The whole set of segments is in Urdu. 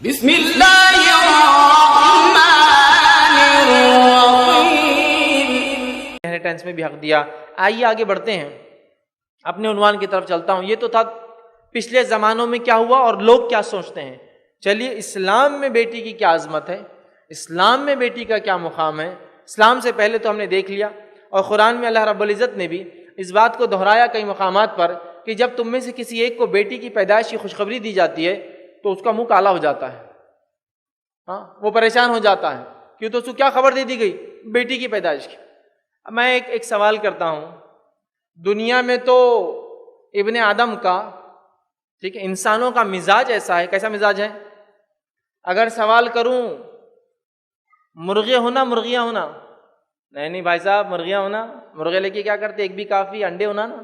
بسم اللہ الرحمن الرحیم. ٹینس میں بھی حق دیا. آئیے آگے بڑھتے ہیں, اپنے عنوان کی طرف چلتا ہوں. یہ تو تھا پچھلے زمانوں میں کیا ہوا اور لوگ کیا سوچتے ہیں. چلیے اسلام میں بیٹی کی کیا عظمت ہے, اسلام میں بیٹی کا کیا مقام ہے. اسلام سے پہلے تو ہم نے دیکھ لیا, اور قرآن میں اللہ رب العزت نے بھی اس بات کو دہرایا کئی مقامات پر کہ جب تم میں سے کسی ایک کو بیٹی کی پیدائش کی خوشخبری دی جاتی ہے تو اس کا منہ کالا ہو جاتا ہے, ہاں وہ پریشان ہو جاتا ہے, کیوں تو اس کو کیا خبر دے دی گئی, بیٹی کی پیدائش کی. میں ایک سوال کرتا ہوں, دنیا میں تو ابن آدم کا, ٹھیک ہے, انسانوں کا مزاج ایسا ہے, کیسا مزاج ہے. اگر سوال کروں مرغے ہونا مرغیاں ہونا, نہیں بھائی صاحب مرغیاں ہونا, مرغے لے کے کیا کرتے, ایک بھی کافی, انڈے ہونا نا.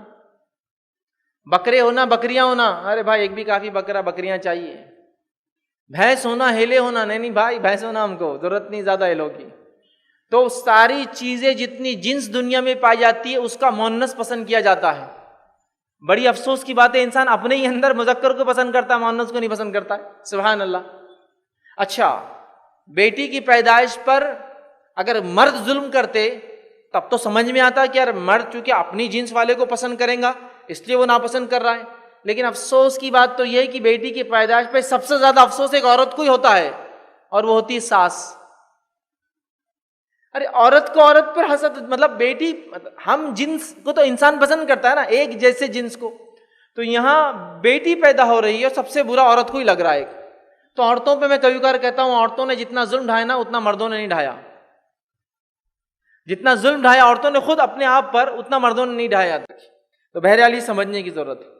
بکرے ہونا بکریاں ہونا, ارے بھائی ایک بھی کافی, بکریاں چاہیے. بھینس ہونا ہیلے ہونا, نہیں بھائی بھینس ہونا ہم کو ضرورت نہیں زیادہ ہیلوں کی. تو ساری چیزیں جتنی جنس دنیا میں پائی جاتی ہے اس کا مؤنث پسند کیا جاتا ہے. بڑی افسوس کی بات ہے, انسان اپنے ہی اندر مذکر کو پسند کرتا ہے, مؤنث کو نہیں پسند کرتا ہے. سبحان اللہ. اچھا, بیٹی کی پیدائش پر اگر مرد ظلم کرتے تب تو سمجھ میں آتا کہ یار مرد چونکہ اپنی جنس والے کو پسند کریں گا اس لیے وہ ناپسند کر رہا ہے. لیکن افسوس کی بات تو یہ ہے کہ بیٹی کی پیدائش پہ سب سے زیادہ افسوس ایک عورت کو ہی ہوتا ہے, اور وہ ہوتی ہے ساس. ارے عورت کو عورت پر حسد, مطلب بیٹی, ہم جنس کو تو انسان پسند کرتا ہے نا, ایک جیسے جنس کو. تو یہاں بیٹی پیدا ہو رہی ہے اور سب سے برا عورت کو ہی لگ رہا ہے. تو عورتوں پہ میں کبھی کبھار کہتا ہوں, عورتوں نے جتنا ظلم ڈھایا نا اتنا مردوں نے نہیں ڈھایا. جتنا ظلم ڈھایا عورتوں نے خود اپنے آپ پر, اتنا مردوں نے نہیں ڈھایا. تو بہرحال یہ سمجھنے کی ضرورت ہے.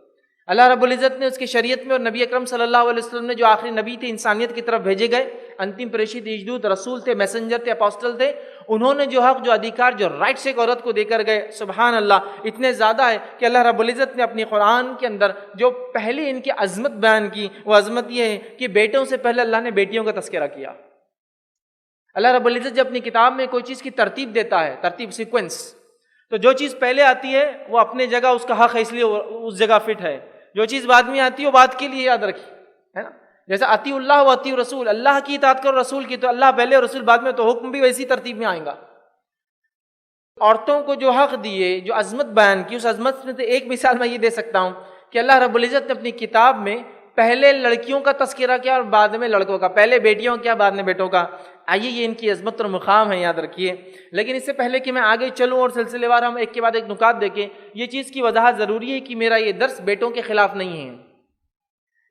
اللہ رب العزت نے اس کی شریعت میں, اور نبی اکرم صلی اللہ علیہ وسلم نے جو آخری نبی تھے, انسانیت کی طرف بھیجے گئے, انتم پریشت اجدود رسول تھے, میسنجر تھے, اپوسٹل تھے, انہوں نے جو حق, جو ادھیکار, جو رائٹس ایک عورت کو دے کر گئے, سبحان اللہ, اتنے زیادہ ہے کہ اللہ رب العزت نے اپنی قرآن کے اندر جو پہلے ان کی عظمت بیان کی, وہ عظمت یہ ہے کہ بیٹوں سے پہلے اللہ نے بیٹیوں کا تذکرہ کیا. اللہ رب العزت جب اپنی کتاب میں کوئی چیز کی ترتیب دیتا ہے, ترتیب سیکوینس, تو جو چیز پہلے آتی ہے وہ اپنے جگہ اس کا حق ہے, اس لیے اس جگہ فٹ ہے. جو چیز بعد میں آتی ہے وہ بعد کے لیے یاد رکھی, ہے نا. جیسے اطیعوا اللہ و اطیعوا رسول, اللہ کی اطاعت کرو, رسول کی, تو اللہ پہلے اور رسول بعد میں, تو حکم بھی ویسی ترتیب میں آئے گا. عورتوں کو جو حق دیے, جو عظمت بیان کی, اس عظمت میں سے ایک مثال میں یہ دے سکتا ہوں کہ اللہ رب العزت نے اپنی کتاب میں پہلے لڑکیوں کا تذکرہ کیا اور بعد میں لڑکوں کا, پہلے بیٹیوں کیا بعد میں بیٹوں کا. آئیے یہ ان کی عظمت اور مقام ہے, یاد رکھیے. لیکن اس سے پہلے کہ میں آگے چلوں اور سلسلے وار ہم ایک کے بعد ایک نکات دیکھیں, یہ چیز کی وضاحت ضروری ہے کہ میرا یہ درس بیٹوں کے خلاف نہیں ہے,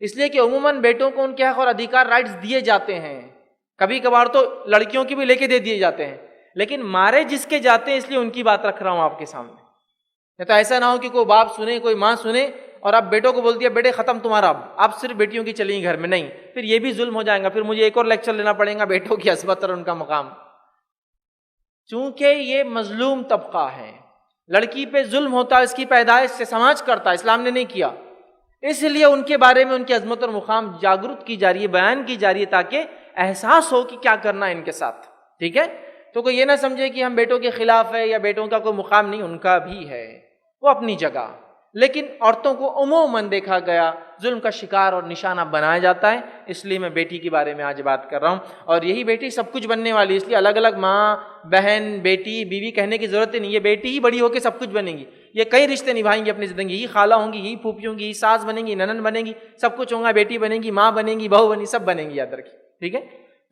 اس لیے کہ عموماً بیٹوں کو ان کے حق اور ادھیکار, رائٹس دیے جاتے ہیں. کبھی کبھار تو لڑکیوں کی بھی لے کے دے دیے جاتے ہیں, لیکن مارے جس کے جاتے ہیں, اس لیے ان کی بات رکھ رہا ہوں آپ کے سامنے. تو ایسا نہ ہو کہ کوئی باپ سنے, کوئی ماں سنے, اور اب بیٹوں کو بول دیا بیٹے ختم تمہارا, اب صرف بیٹیوں کی چلیں گی گھر میں, نہیں, پھر یہ بھی ظلم ہو جائے گا, پھر مجھے ایک اور لیکچر لینا پڑے گا بیٹوں کی عظمت اور ان کا مقام. چونکہ یہ مظلوم طبقہ ہے, لڑکی پہ ظلم ہوتا ہے, اس کی پیدائش سے سماج کرتا ہے, اسلام نے نہیں کیا, اس لیے ان کے بارے میں ان کی عظمت اور مقام جاگرت کی جا رہی ہے, بیان کی جا رہی ہے, تاکہ احساس ہو کہ کیا کرنا ہے ان کے ساتھ. ٹھیک ہے, تو کوئی یہ نہ سمجھے کہ ہم بیٹوں کے خلاف ہے یا بیٹوں کا کوئی مقام نہیں, ان کا بھی ہے, وہ اپنی جگہ. لیکن عورتوں کو عموماً دیکھا گیا ظلم کا شکار اور نشانہ بنایا جاتا ہے, اس لیے میں بیٹی کے بارے میں آج بات کر رہا ہوں. اور یہی بیٹی سب کچھ بننے والی, اس لیے الگ الگ ماں, بہن, بیٹی, بیوی کہنے کی ضرورت نہیں, یہ بیٹی ہی بڑی ہو کے سب کچھ بنے گی. یہ کئی رشتے نبھائیں گی اپنی زندگی, یہ خالہ ہوں گی, یہ پھوپھی ہوں گی, یہ ساس بنیں گی, ننند بنے گی, سب کچھ ہوگا, بیٹی بنے گی, ماں بنے گی, بہو بنی, سب بنیں گی, یاد رکھیے. ٹھیک ہے,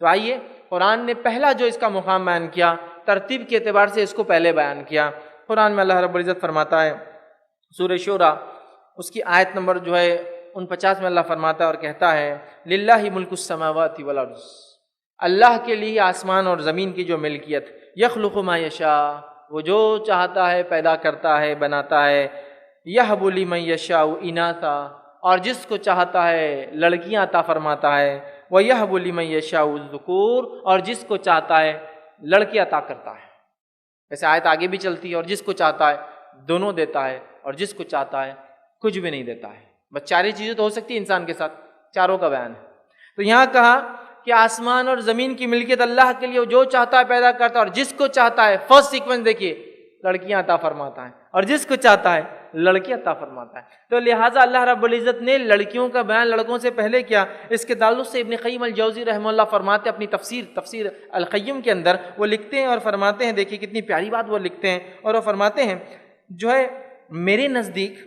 تو آئیے قرآن نے پہلا جو اس کا مقام بیان کیا, ترتیب کے اعتبار سے اس کو پہلے بیان کیا. قرآن میں اللہ رب العزت فرماتا ہے, سورہ شورى اس کی آیت نمبر جو ہے 49 میں اللہ فرماتا ہے اور کہتا ہے, للہ ملک السماوات والارض, اللہ کے لیے آسمان اور زمین کی جو ملکیت, یخلق ما یشاء, وہ جو چاہتا ہے پیدا کرتا ہے, بناتا ہے, یہب لمن یشاء اناثا, اور جس کو چاہتا ہے لڑکیاں عطا فرماتا ہے, ویہب لمن یشاء الذکور, اور جس کو چاہتا ہے لڑکی عطا کرتا ہے. ویسے آیت آگے بھی چلتی ہے, اور جس کو چاہتا ہے دونوں دیتا ہے, اور جس کو چاہتا ہے کچھ بھی نہیں دیتا ہے. بس چاری چیزیں تو ہو سکتی ہیں انسان کے ساتھ, چاروں کا بیان ہے. تو یہاں کہا کہ آسمان اور زمین کی ملکیت اللہ کے لیے, جو چاہتا ہے پیدا کرتا ہے, اور جس کو چاہتا ہے, فرسٹ سیکوینس دیکھیے, لڑکیاں عطا فرماتا ہے اور جس کو چاہتا ہے لڑکی عطا فرماتا ہے. تو لہٰذا اللہ رب العزت نے لڑکیوں کا بیان لڑکوں سے پہلے کیا. اس کے تعلق سے ابن قیم الجوزی رحمہ اللہ فرماتے ہیں اپنی تفسیر القیم کے اندر، وہ لکھتے ہیں اور فرماتے ہیں، دیکھیے کتنی پیاری بات وہ لکھتے ہیں، اور وہ فرماتے ہیں جو ہے میرے نزدیک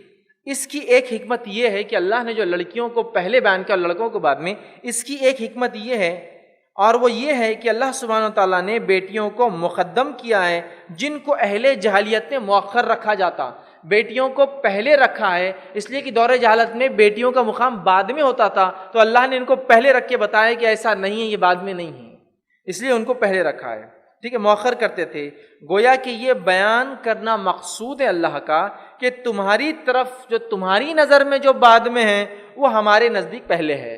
اس کی ایک حکمت یہ ہے کہ اللہ نے جو لڑکیوں کو پہلے بیان کیا لڑکوں کو بعد میں، اس کی ایک حکمت یہ ہے، اور وہ یہ ہے کہ اللہ سبحانہ وتعالیٰ نے بیٹیوں کو مقدم کیا ہے جن کو اہل جہلیت میں مؤخر رکھا جاتا. بیٹیوں کو پہلے رکھا ہے اس لیے کہ دور جہالت میں بیٹیوں کا مقام بعد میں ہوتا تھا، تو اللہ نے ان کو پہلے رکھ کے بتایا کہ ایسا نہیں ہے، یہ بعد میں نہیں ہے، اس لیے ان کو پہلے رکھا ہے. ٹھیک ہے، مؤخر کرتے تھے. گویا کہ یہ بیان کرنا مقصود ہے اللہ کا کہ تمہاری طرف جو تمہاری نظر میں جو بعد میں ہے وہ ہمارے نزدیک پہلے ہے.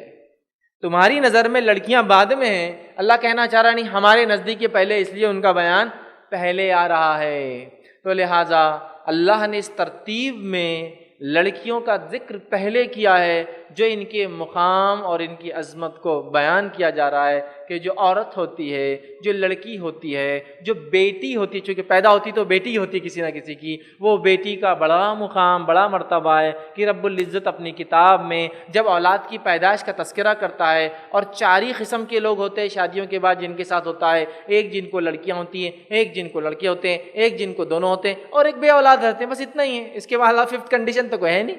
تمہاری نظر میں لڑکیاں بعد میں ہیں، اللہ کہنا چاہ رہا نہیں ہمارے نزدیک یہ پہلے، اس لیے ان کا بیان پہلے آ رہا ہے. تو لہٰذا اللہ نے اس ترتیب میں لڑکیوں کا ذکر پہلے کیا ہے جو ان کے مقام اور ان کی عظمت کو بیان کیا جا رہا ہے کہ جو عورت ہوتی ہے، جو لڑکی ہوتی ہے، جو بیٹی ہوتی ہے، چونکہ پیدا ہوتی تو بیٹی ہوتی کسی نہ کسی کی، وہ بیٹی کا بڑا مقام، بڑا مرتبہ ہے کہ رب العزت اپنی کتاب میں جب اولاد کی پیدائش کا تذکرہ کرتا ہے، اور 4 ہی قسم کے لوگ ہوتے ہیں شادیوں کے بعد جن کے ساتھ ہوتا ہے، ایک جن کو لڑکیاں ہوتی ہیں، ایک جن کو لڑکے ہوتے ہیں، ایک جن کو دونوں ہوتے ہیں، اور ایک بے اولاد رہتے ہیں، بس اتنا ہی ہے. اس کے بعد 5th کنڈیشن تو کوئی ہے نہیں،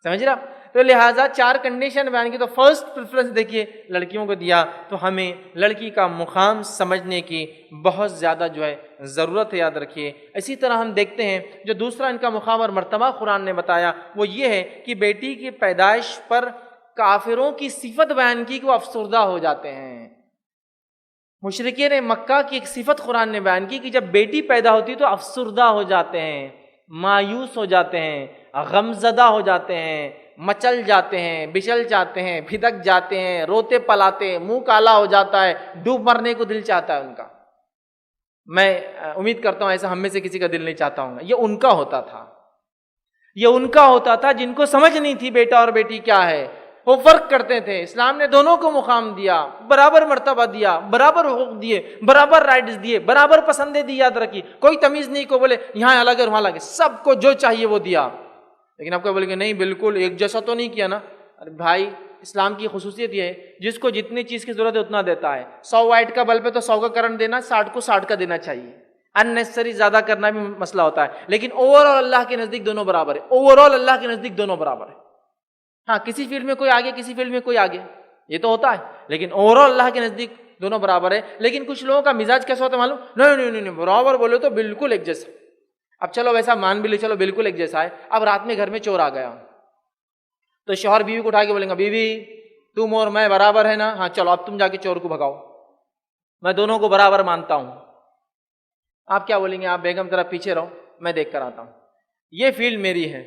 سمجھ رہا. تو لہٰذا 4 کنڈیشن بیان کی، تو فرسٹ پریفرنس دیکھیے لڑکیوں کو دیا. تو ہمیں لڑکی کا مقام سمجھنے کی بہت زیادہ جو ہے ضرورت ہے، یاد رکھیے. اسی طرح ہم دیکھتے ہیں جو دوسرا ان کا مقام اور مرتبہ قرآن نے بتایا وہ یہ ہے کہ بیٹی کی پیدائش پر کافروں کی صفت بیان کی کہ وہ افسردہ ہو جاتے ہیں. مشرکین مکہ کی ایک صفت قرآن نے بیان کی کہ جب بیٹی پیدا ہوتی تو افسردہ ہو جاتے ہیں، مایوس ہو جاتے ہیں، غمزدہ ہو جاتے ہیں، مچل جاتے ہیں، بچل جاتے ہیں، بھدک جاتے ہیں، روتے پلاتے ہیں، منہ کالا ہو جاتا ہے، ڈوب مرنے کو دل چاہتا ہے ان کا. میں امید کرتا ہوں ایسا ہم میں سے کسی کا دل نہیں چاہتا ہوں گا. یہ ان کا ہوتا تھا، یہ ان کا ہوتا تھا جن کو سمجھ نہیں تھی بیٹا اور بیٹی کیا ہے. وہ فرق کرتے تھے. اسلام نے دونوں کو مقام دیا، برابر مرتبہ دیا، برابر حقوق دیے، برابر رائٹس دیے، برابر پسندیں دی. یاد رکھیے کوئی تمیز نہیں کو بولے یہاں الگ ہے وہاں الگ ہے، سب کو جو چاہیے وہ دیا. لیکن آپ کو بولے کہ نہیں بالکل ایک جیسا تو نہیں کیا نا. ارے بھائی اسلام کی خصوصیت یہ ہے جس کو جتنی چیز کی ضرورت ہے اتنا دیتا ہے. 100 واٹ کا بلب ہے تو 100 کا کرنٹ دینا، 60 کو 60 کا دینا چاہیے. اننیسری زیادہ کرنا بھی مسئلہ ہوتا ہے، لیکن اوور آل اللہ کے نزدیک دونوں برابر ہے. اوور آل اللہ کے نزدیک دونوں برابر ہے. ہاں کسی فیلڈ میں کوئی آگے، کسی فیلڈ میں کوئی آگے، یہ تو ہوتا ہے، لیکن اوور آل اللہ کے نزدیک دونوں برابر ہے. لیکن کچھ لوگوں کا مزاج کیسا ہوتا ہے معلوم؟ نہیں برابر بولے تو بالکل ایک جیسا. اب چلو ویسا مان بھی لے، چلو بالکل ایک جیسا ہے. اب رات میں گھر میں چور آ گیا تو شوہر بیوی کو اٹھا کے بولیں گا بیوی تم اور میں برابر ہے نا، ہاں چلو اب تم جا کے چور کو بھگاؤ، میں دونوں کو برابر مانتا ہوں. آپ کیا بولیں گے؟ آپ بیگم ذرا پیچھے رہو میں دیکھ کر آتا ہوں، یہ فیلڈ میری ہے،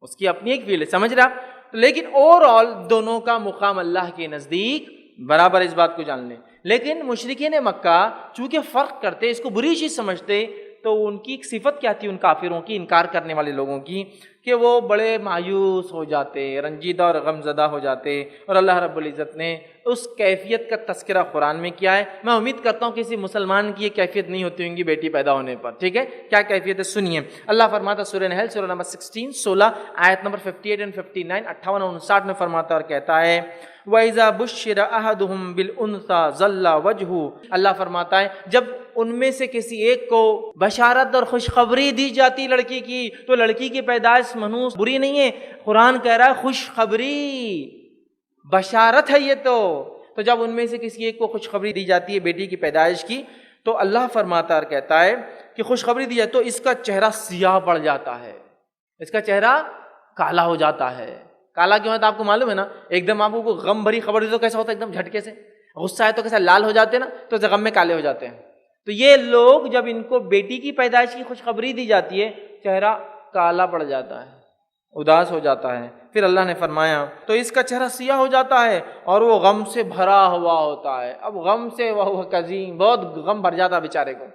اس کی اپنی ایک فیلڈ ہے، سمجھ رہا. لیکن اوور آل دونوں کا مقام اللہ کے نزدیک برابر، اس بات کو جان لیں. لیکن مشرکین مکہ چونکہ فرق کرتے، اس کو بری چیز سمجھتے، تو ان کی ایک صفت کیا تھی ان کافروں کی، انکار کرنے والے لوگوں کی، کہ وہ بڑے مایوس ہو جاتے، رنجیدہ اور غمزدہ ہو جاتے. اور اللہ رب العزت نے اس کیفیت کا تذکرہ قرآن میں کیا ہے. میں امید کرتا ہوں کسی مسلمان کی یہ کیفیت نہیں ہوتی ہوں گی بیٹی پیدا ہونے پر. ٹھیک ہے، کیا کیفیت ہے سنیے. اللہ فرماتا سورہ نحل سورہ نمبر 16 آیت نمبر 58 and 59 58 اور 59 میں فرماتا اور کہتا ہے وَإِذَا بُشِّرَ أَحَدُهُمْ بِالْأُنثَىٰ ظَلَّ وَجْهُهُ. اللہ فرماتا ہے جب ان میں سے کسی ایک کو بشارت اور خوشخبری دی جاتی لڑکی کی، تو لڑکی کی پیدائش منحوس بری نہیں ہے، قرآن کہہ رہا ہے خوشخبری، بشارت ہے یہ. تو جب ان میں سے کسی ایک کو خوشخبری دی جاتی ہے بیٹی کی پیدائش کی، تو اللہ فرماتا اور کہتا ہے کہ خوشخبری دی جائے تو اس کا چہرہ سیاہ پڑ جاتا ہے، اس کا چہرہ کالا ہو جاتا ہے. کالا کیوں ہوتا ہے آپ کو معلوم ہے نا؟ ایک دم آپ کو غم بھری خبر دی تو کیسا ہوتا ہے؟ ایک دم جھٹکے سے. غصہ ہے تو کیسا لال ہو جاتے ہیں نا، تو غم میں کالے ہو جاتے ہیں. تو یہ لوگ جب ان کو بیٹی کی پیدائش کی خوشخبری دی جاتی ہے چہرہ کالا پڑ جاتا ہے، اداس ہو جاتا ہے. پھر اللہ نے فرمایا تو اس کا چہرہ سیاہ ہو جاتا ہے اور وہ غم سے بھرا ہوا ہوتا ہے. اب غم سے وہ قزیم، بہت غم بھر جاتا ہے بیچارے کو،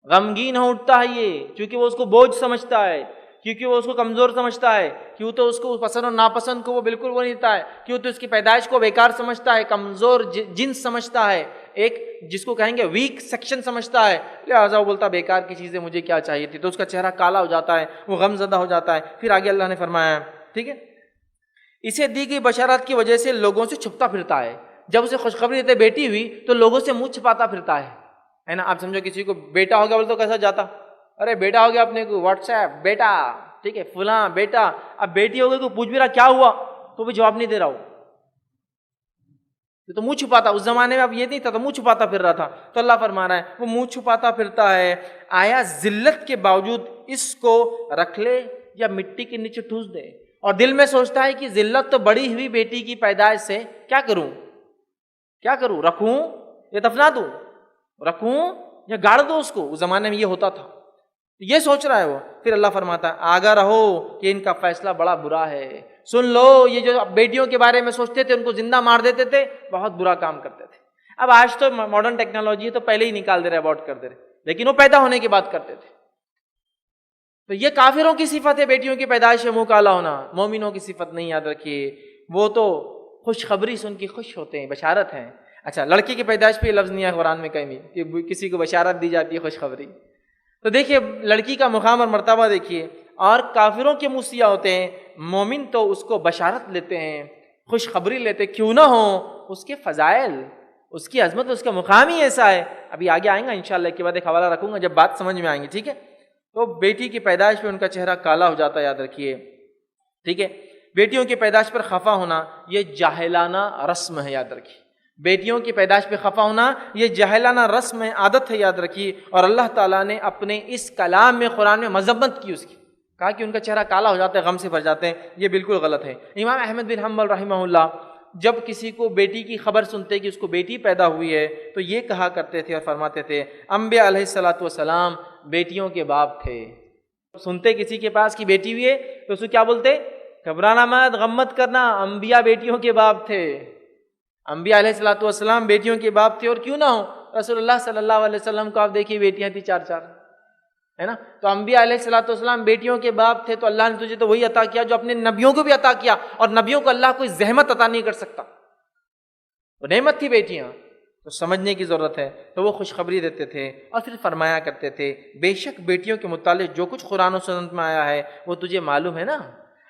غمگین ہو اٹھتا ہے یہ، کیونکہ وہ اس کو بوجھ سمجھتا ہے، کیونکہ وہ اس کو کمزور سمجھتا ہے، کیوں تو اس کو پسند اور ناپسند کو وہ بالکل وہ نہیں دیتا ہے، کیوں تو اس کی پیدائش کو بیکار سمجھتا ہے، کمزور جنس سمجھتا ہے، ایک جس کو کہیں گے ویک سیکشن سمجھتا ہے، لہٰذا وہ بولتا بیکار کی چیزیں مجھے کیا چاہیے تھی، تو اس کا چہرہ کالا ہو جاتا ہے، وہ غم زدہ ہو جاتا ہے۔ پھر آگے اللہ نے فرمایا، ٹھیک ہے، اسے دی گئی بشارت کی وجہ سے لوگوں سے چھپتا پھرتا ہے۔ جب اسے خوشخبری دیتے بیٹی ہوئی تو لوگوں سے منہ چھپاتا پھرتا ہے نا۔ آپ سمجھو کسی کو بیٹا ہو گیا بولے تو کیسا جاتا، ارے بیٹا ہو گیا اپنے کو، واٹس ایپ بیٹا، ٹھیک ہے فلاں بیٹا۔ اب بیٹی ہو گئی تو پوچھ بھی رہا کیا ہوا تو بھی جواب نہیں دے رہا ہو، تو منہ چھپاتا۔ اس زمانے میں اب یہ نہیں تھا تو منہ چھپاتا پھر رہا تھا، تو اللہ فرما رہا ہے وہ منہ چھپاتا پھرتا ہے۔ آیا ذلت کے باوجود اس کو رکھ لے یا مٹی کے نیچے ٹھوس دے، اور دل میں سوچتا ہے کہ ذلت تو بڑی ہوئی بیٹی کی پیدائش سے، کیا کروں، رکھوں یا دفنا دوں، رکھوں یا گاڑ دو اس کو۔ اس زمانے میں یہ ہوتا تھا، یہ سوچ رہا ہے وہ۔ پھر اللہ فرماتا ہے آگاہ رہو کہ ان کا فیصلہ بڑا برا ہے، سن لو یہ جو بیٹیوں کے بارے میں سوچتے تھے ان کو زندہ مار دیتے تھے، بہت برا کام کرتے تھے۔ اب آج تو ماڈرن ٹیکنالوجی ہے تو پہلے ہی نکال دے رہے، ابورٹ کر دے رہے، لیکن وہ پیدا ہونے کی بات کرتے تھے۔ تو یہ کافروں کی صفت ہے بیٹیوں کی پیدائش میں منہ کالا ہونا، مومنوں کی صفت نہیں، یاد رکھیے۔ وہ تو خوشخبری سن کے خوش ہوتے ہیں، بشارت ہے۔ اچھا، لڑکی کی پیدائش پہ یہ لفظ نہیں ہے قرآن میں کہیں بھی کہ کسی کو بشارت دی جاتی ہے، خوشخبری۔ تو دیکھیے لڑکی کا مقام اور مرتبہ دیکھیے، اور کافروں کے منہ سیاہ ہوتے ہیں، مومن تو اس کو بشارت لیتے ہیں، خوشخبری لیتے، کیوں نہ ہو اس کے فضائل، اس کی عظمت، اس کا مقام ہی ایسا ہے۔ ابھی آگے آئیں گا انشاءاللہ، کے بعد ایک حوالہ رکھوں گا جب بات سمجھ میں آئیں گی، ٹھیک ہے۔ تو بیٹی کی پیدائش پہ ان کا چہرہ کالا ہو جاتا ہے، یاد رکھیے، ٹھیک ہے۔ بیٹیوں کی پیدائش پر خفا ہونا یہ جاہلانہ رسم ہے، یاد رکھیے۔ بیٹیوں کی پیدائش پہ خفا ہونا یہ جاہلانہ رسم ہے، عادت ہے، یاد رکھیے۔ اور اللہ تعالیٰ نے اپنے اس کلام میں، قرآن میں مذمت کی اس کی، کہا کہ ان کا چہرہ کالا ہو جاتا ہے، غم سے بھر جاتے ہیں، یہ بالکل غلط ہے۔ امام احمد بن حنبل رحمہ اللہ جب کسی کو بیٹی کی خبر سنتے کہ اس کو بیٹی پیدا ہوئی ہے تو یہ کہا کرتے تھے اور فرماتے تھے انبیاء علیہ الصلوۃ والسلام بیٹیوں کے باپ تھے۔ سنتے کسی کے پاس کی بیٹی ہوئی ہے تو اس کو کیا بولتے، گھبرانا مت، غم مت کرنا، انبیاء بیٹیوں کے باپ تھے۔ انبیاء علیہ الصلوۃ والسلام بیٹیوں کے باپ تھے، اور کیوں نہ ہو، رسول اللہ صلی اللہ علیہ وسلم کو آپ دیکھیے بیٹیاں تھیں 4 ہے نا۔ تو انبیاء علیہ الصلوۃ والسلام بیٹیوں کے باپ تھے، تو اللہ نے تجھے تو وہی عطا کیا جو اپنے نبیوں کو بھی عطا کیا، اور نبیوں کو اللہ کوئی زحمت عطا نہیں کر سکتا، وہ نعمت تھی بیٹیاں، تو سمجھنے کی ضرورت ہے۔ تو وہ خوشخبری دیتے تھے اور پھر فرمایا کرتے تھے بے شک بیٹیوں کے متعلق جو کچھ قرآن و سنت میں آیا ہے وہ تجھے معلوم ہے نا،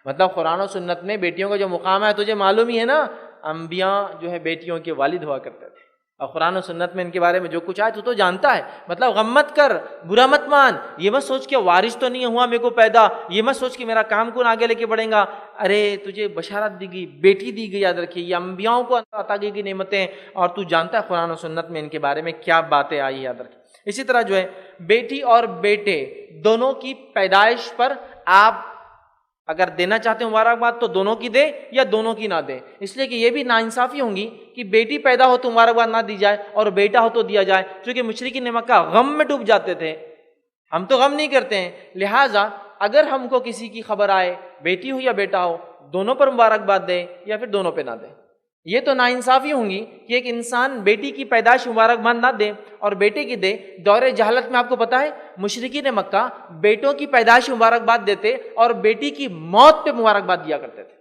مطلب قرآن و سنت میں بیٹیوں کا جو مقام ہے تجھے معلوم ہی ہے نا۔ انبیاء جو ہے بیٹیوں کے والد ہوا کرتے تھے، اور قرآن و سنت میں ان کے بارے میں جو کچھ آئے تو جانتا ہے، مطلب غم مت کر، برا مت مان، یہ مت سوچ کہ وارث تو نہیں ہوا میرے کو پیدا، یہ مت سوچ کہ میرا کام کون آگے لے کے بڑھیں گا۔ ارے تجھے بشارت دی گئی، بیٹی دی گئی، یاد رکھیے یہ انبیاؤں کو عطا کی گئی نعمتیں، اور تو جانتا ہے قرآن و سنت میں ان کے بارے میں کیا باتیں آئی، یاد رکھیے۔ اسی طرح جو ہے بیٹی اور بیٹے دونوں کی پیدائش پر آپ اگر دینا چاہتے ہیں مبارکباد تو دونوں کی دے یا دونوں کی نہ دیں، اس لیے کہ یہ بھی ناانصافی ہوں گی کہ بیٹی پیدا ہو تو مبارکباد نہ دی جائے اور بیٹا ہو تو دیا جائے، چونکہ مشرکین مکہ غم میں ڈوب جاتے تھے، ہم تو غم نہیں کرتے ہیں، لہٰذا اگر ہم کو کسی کی خبر آئے بیٹی ہو یا بیٹا ہو دونوں پر مبارکباد دے یا پھر دونوں پہ نہ دے۔ یہ تو ناانصافی ہوں گی کہ ایک انسان بیٹی کی پیدائش مبارکباد نہ دے اور بیٹے کی دے۔ دور جہالت میں آپ کو پتا ہے مشرکین مکہ بیٹوں کی پیدائش مبارکباد دیتے اور بیٹی کی موت پہ مبارکباد دیا کرتے تھے،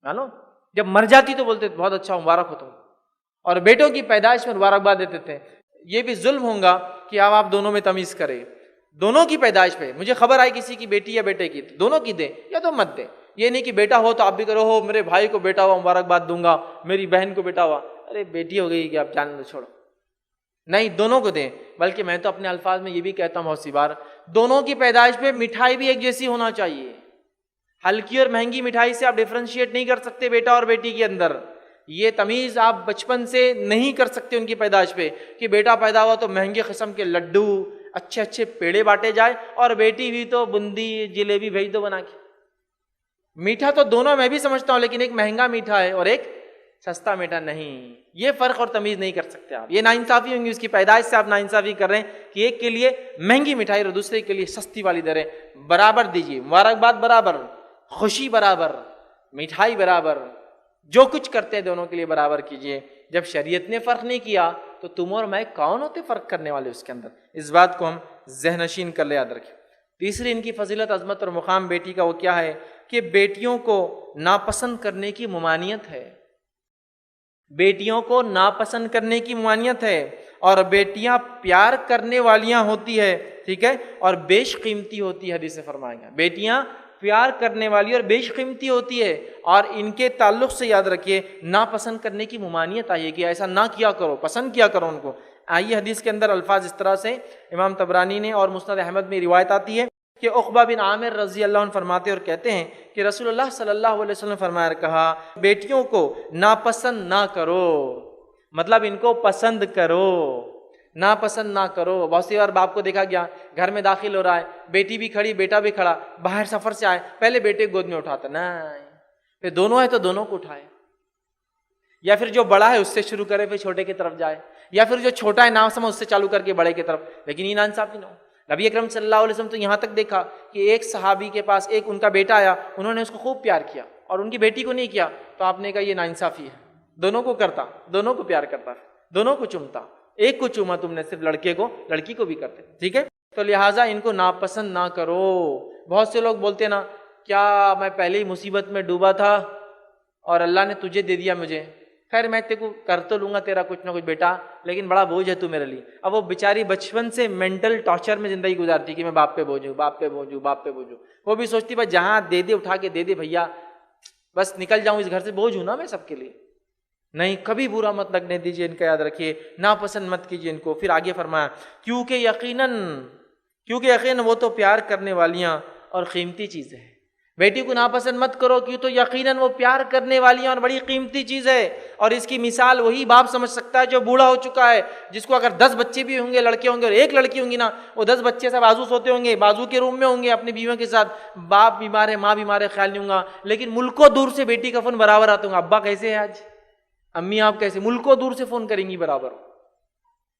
معلوم، جب مر جاتی تو بولتے بہت اچھا مبارک ہو تم، اور بیٹوں کی پیدائش میں مبارکباد دیتے تھے۔ یہ بھی ظلم ہوگا کہ اب آپ دونوں میں تمیز کریں، دونوں کی پیدائش پہ مجھے خبر آئی کسی کی بیٹی یا بیٹے کی، دونوں کی دے یا تو مت دے۔ یہ نہیں کہ بیٹا ہو تو آپ بھی کرو، ہو میرے بھائی کو بیٹا ہوا مبارکباد دوں گا، میری بہن کو بیٹا ہوا، ارے بیٹی ہو گئی کہ آپ جان دو، چھوڑو، نہیں دونوں کو دیں۔ بلکہ میں تو اپنے الفاظ میں یہ بھی کہتا ہوں بہت سی بار، دونوں کی پیدائش پہ مٹھائی بھی ایک جیسی ہونا چاہیے، ہلکی اور مہنگی مٹھائی سے آپ ڈیفرینشیٹ نہیں کر سکتے بیٹا اور بیٹی کے اندر، یہ تمیز آپ بچپن سے نہیں کر سکتے ان کی پیدائش پہ کہ بیٹا پیدا ہوا تو مہنگے قسم کے لڈو اچھے اچھے پیڑے بانٹے جائے اور بیٹی بھی تو بندی جلیبی بھیج دو بنا کے۔ میٹھا تو دونوں میں بھی سمجھتا ہوں، لیکن ایک مہنگا میٹھا ہے اور ایک سستا میٹھا نہیں، یہ فرق اور تمیز نہیں کر سکتے آپ، یہ ناانصافی ہوں گی، اس کی پیدائش سے آپ ناانصافی کر رہے ہیں کہ ایک کے لیے مہنگی مٹھائی اور دوسرے کے لیے سستی والی دے رہے ہیں۔ برابر دیجیے، مبارکباد برابر، خوشی برابر، مٹھائی برابر، جو کچھ کرتے ہیں دونوں کے لیے برابر کیجیے۔ جب شریعت نے فرق نہیں کیا تو تم اور میں کون ہوتے فرق کرنے والے اس کے اندر؟ اس بات کو ہم ذہن نشین کر لے، یاد رکھیں۔ تیسری ان کی فضیلت، عظمت اور مقام بیٹی کا وہ کیا ہے کہ بیٹیوں کو ناپسند کرنے کی ممانعت ہے۔ بیٹیوں کو ناپسند کرنے کی ممانعت ہے، اور بیٹیاں پیار کرنے والیاں ہوتی ہے، ٹھیک ہے، اور بیش قیمتی ہوتی ہے، حدیث سے فرمایا گیا بیٹیاں پیار کرنے والی اور بیش قیمتی ہوتی ہے، اور ان کے تعلق سے یاد رکھیے ناپسند کرنے کی ممانعت آئی ہے کہ ایسا نہ کیا کرو، پسند کیا کرو ان کو۔ آئیے حدیث کے اندر الفاظ اس طرح سے امام طبرانی نے اور مسند احمد میں روایت آتی ہے کہ عقبہ بن عامر رضی اللہ عنہ فرماتے اور کہتے ہیں کہ رسول اللہ صلی اللہ علیہ وسلم فرمایا کہا بیٹیوں کو ناپسند نہ کرو، مطلب ان کو پسند کرو، ناپسند نہ کرو۔ بہت سی بار باپ کو دیکھا گیا گھر میں داخل ہو رہا ہے، بیٹی بھی کھڑی بیٹا بھی کھڑا، باہر سفر سے آئے، پہلے بیٹے کو گود میں اٹھاتا، نہیں، پھر دونوں ہے تو دونوں کو اٹھائے، یا پھر جو بڑا ہے اس سے شروع کرے پھر چھوٹے کی طرف جائے، یا پھر جو چھوٹا ہے نہ سمجھ اس سے چالو کر کے بڑے کی طرف، لیکن یہ ناانصافی نہ ہو۔ نبی اکرم صلی اللہ علیہ وسلم تو یہاں تک دیکھا کہ ایک صحابی کے پاس ایک ان کا بیٹا آیا، انہوں نے اس کو خوب پیار کیا اور ان کی بیٹی کو نہیں کیا، تو آپ نے کہا یہ ناانصافی ہے، دونوں کو کرتا، دونوں کو پیار کرتا، دونوں کو چومتا، ایک کو چوما تم نے صرف لڑکے کو، لڑکی کو بھی کرتے، ٹھیک ہے، تو لہٰذا ان کو ناپسند نہ کرو۔ بہت سے لوگ بولتے نا کیا میں پہلے ہی مصیبت میں ڈوبا تھا اور اللہ نے تجھے دے دیا مجھے، خیر میں تیرے کو کر تو لوں گا تیرا کچھ نہ کچھ بیٹا، لیکن بڑا بوجھ ہے تو میرے لیے۔ اب وہ بیچاری بچپن سے مینٹل ٹارچر میں زندگی گزارتی کہ میں باپ پہ بوجھوں، باپ پہ بوجھوں، باپ پہ بوجھوں، وہ بھی سوچتی بس جہاں دے دے اٹھا کے دے دے بھیا، بس نکل جاؤں اس گھر سے، بوجھ ہوں نا میں سب کے لیے۔ نہیں، کبھی برا مت لگنے دیجیے ان کا، یاد رکھیے ناپسند مت کیجیے ان کو۔ پھر آگے فرمایا کیونکہ یقیناً وہ تو پیار کرنے والیاں اور قیمتی چیز ہے۔ بیٹی کو ناپسند مت کرو کیوں تو یقیناً وہ پیار کرنے والیاں اور بڑی قیمتی چیز ہے، اور اس کی مثال وہی باپ سمجھ سکتا ہے جو بوڑھا ہو چکا ہے، جس کو اگر 10 بچے بھی ہوں گے، لڑکے ہوں گے اور ایک لڑکی ہوں گی نا، وہ 10 بچے سے بازو سوتے ہوں گے، بازو کے روم میں ہوں گے اپنی بیویوں کے ساتھ، باپ بیمار ہے ماں بیمار ہے خیال نہیں ہوں گا، لیکن ملکوں دور سے بیٹی کا فون برابر آتا ہوں گا، ابا کیسے ہے آج، امی آپ کیسے، ملکوں دور سے فون کریں گی برابر،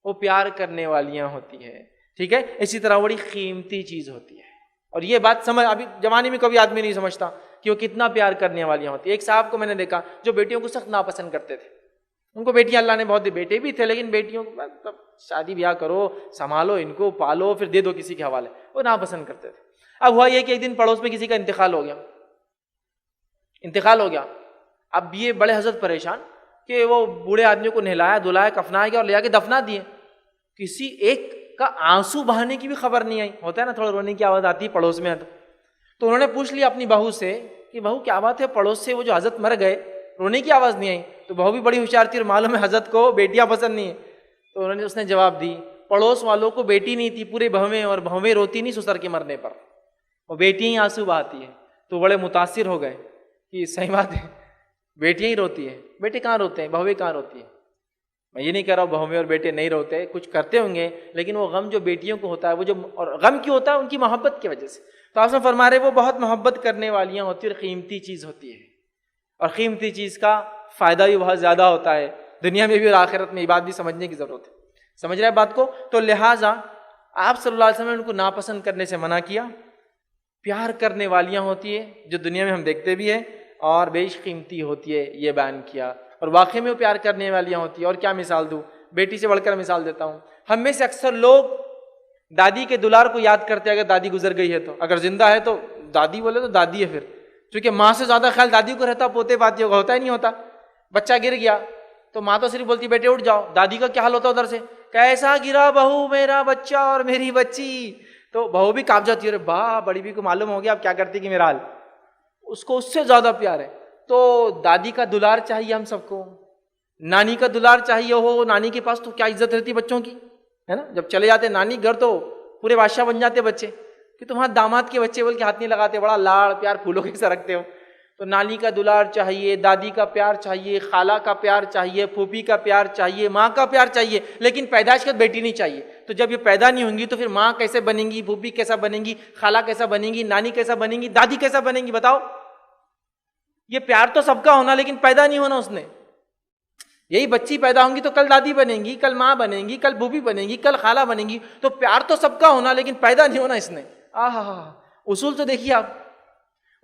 وہ پیار کرنے والیاں ہوتی ہے، ٹھیک ہے۔ اسی طرح بڑی قیمتی چیز ہوتی ہے، اور یہ بات سمجھ ابھی زمانے میں کبھی آدمی نہیں سمجھتا کہ وہ کتنا پیار کرنے والیاں ہوتی ہیں۔ ایک صاحب کو میں نے دیکھا جو بیٹیوں کو سخت ناپسند کرتے تھے، ان کو بیٹیاں اللہ نے بہت دی، بیٹے بھی تھے لیکن بیٹیوں کو شادی بیاہ کرو، سنبھالو ان کو، پالو، پھر دے دو کسی کے حوالے، وہ ناپسند کرتے تھے۔ اب ہوا یہ کہ ایک دن پڑوس میں کسی کا انتقال ہو گیا، اب یہ بڑے حضرت پریشان کہ وہ بوڑھے آدمی کو نہلایا دھلایا کفنایا گیا اور لے جا کے دفنا دیے، کسی ایک کا آنسو بہانے کی بھی خبر نہیں آئی، ہوتا ہے نا تھوڑا رونے کی آواز آتی ہے پڑوس میں، تو انہوں نے پوچھ لیا اپنی بہو سے کہ بہو کیا بات ہے، پڑوس سے وہ جو حضرت مر گئے رونے کی آواز نہیں آئی، تو بہو بھی بڑی ہوشیار تھی اور معلوم ہے حضرت کو بیٹیاں پسند نہیں ہیں، تو اس نے جواب دی پڑوس والوں کو بیٹی نہیں تھی پورے بہویں، اور بہویں روتی نہیں سسر کے مرنے پر، وہ بیٹیاں ہی آنسو بہاتی ہیں، تو بڑے متاثر ہو گئے کہ صحیح بات ہے بیٹیاں ہی روتی ہیں، بیٹے کہاں روتے ہیں، بہویں کہاں روتی ہیں۔ میں یہ نہیں کہہ رہا ہوں بہویں اور بیٹے نہیں روتے، کچھ کرتے ہوں گے، لیکن وہ غم جو بیٹیوں کو ہوتا ہے، وہ جو اور غم کیوں ہوتا ہے، ان کی محبت کی وجہ سے۔ تو آپ سے فرما رہے وہ بہت محبت کرنے والیاں ہوتی ہیں اور قیمتی چیز ہوتی ہے، اور قیمتی چیز کا فائدہ بھی بہت زیادہ ہوتا ہے دنیا میں بھی اور آخرت میں، یہ بات بھی سمجھنے کی ضرورت ہے، سمجھ رہے بات کو؟ تو لہٰذا آپ صلی اللہ علیہ وسلم نے ان کو ناپسند کرنے سے منع کیا۔ پیار کرنے والیاں ہوتی ہے جو دنیا میں ہم دیکھتے بھی ہیں، اور بیش قیمتی ہوتی ہے یہ بیان کیا، اور واقعی میں وہ پیار کرنے والیاں ہوتی ہیں۔ اور کیا مثال دوں، بیٹی سے بڑھ کر مثال دیتا ہوں، ہم میں سے اکثر لوگ دادی کے دلار کو یاد کرتے ہیں اگر دادی گزر گئی ہے تو، اگر زندہ ہے تو دادی بولے تو دادی ہے، پھر چونکہ ماں سے زیادہ خیال دادی کو رہتا، پوتے پاتیوں کا ہوتا ہی نہیں ہوتا۔ بچہ گر گیا تو ماں تو صرف بولتی بیٹے اٹھ جاؤ، دادی کا کیا حال ہوتا ادھر سے، کیسا گرا بہو میرا بچہ اور میری بچی، تو بہو بھی کانپ جاتی ہے، ارے باہ بڑی بھی کو معلوم ہو گیا اب کیا کرتی کہ میرا حال، اس کو اس سے زیادہ پیار ہے۔ تو دادی کا دلار چاہیے ہم سب کو، نانی کا دلار چاہیے ہو، نانی کے پاس تو کیا عزت رہتی بچوں کی، ہے نا، جب چلے جاتے نانی گھر تو پورے بادشاہ بن جاتے بچے، کہ تمہارے داماد کے بچے بول کے ہاتھ نہیں لگاتے، بڑا لاڑ پیار پھولوں کے ساتھ رکھتے ہو۔ تو نانی کا دلار چاہیے، دادی کا پیار چاہیے، خالہ کا پیار چاہیے، پھوپھی کا پیار چاہیے، ماں کا پیار چاہیے، لیکن پیدائش کے بیٹی نہیں چاہیے۔ تو جب یہ پیدا نہیں ہوں گی تو پھر ماں کیسے بنیں گی، پھوپھی کیسا بنیں گی، خالہ کیسا بنیں گی، نانی کیسا بنیں گی، دادی کیسا بنیں گی، بتاؤ؟ یہ پیار تو سب کا ہونا، لیکن پیدا نہیں ہونا اس نے۔ یہی بچی پیدا ہوں گی تو کل دادی بنیں گی، کل ماں بنیں گی، کل بھوبھی بنیں گی، کل خالہ بنیں گی، تو پیار تو سب کا ہونا لیکن پیدا نہیں ہونا اس نے۔ اصول تو دیکھیے آپ،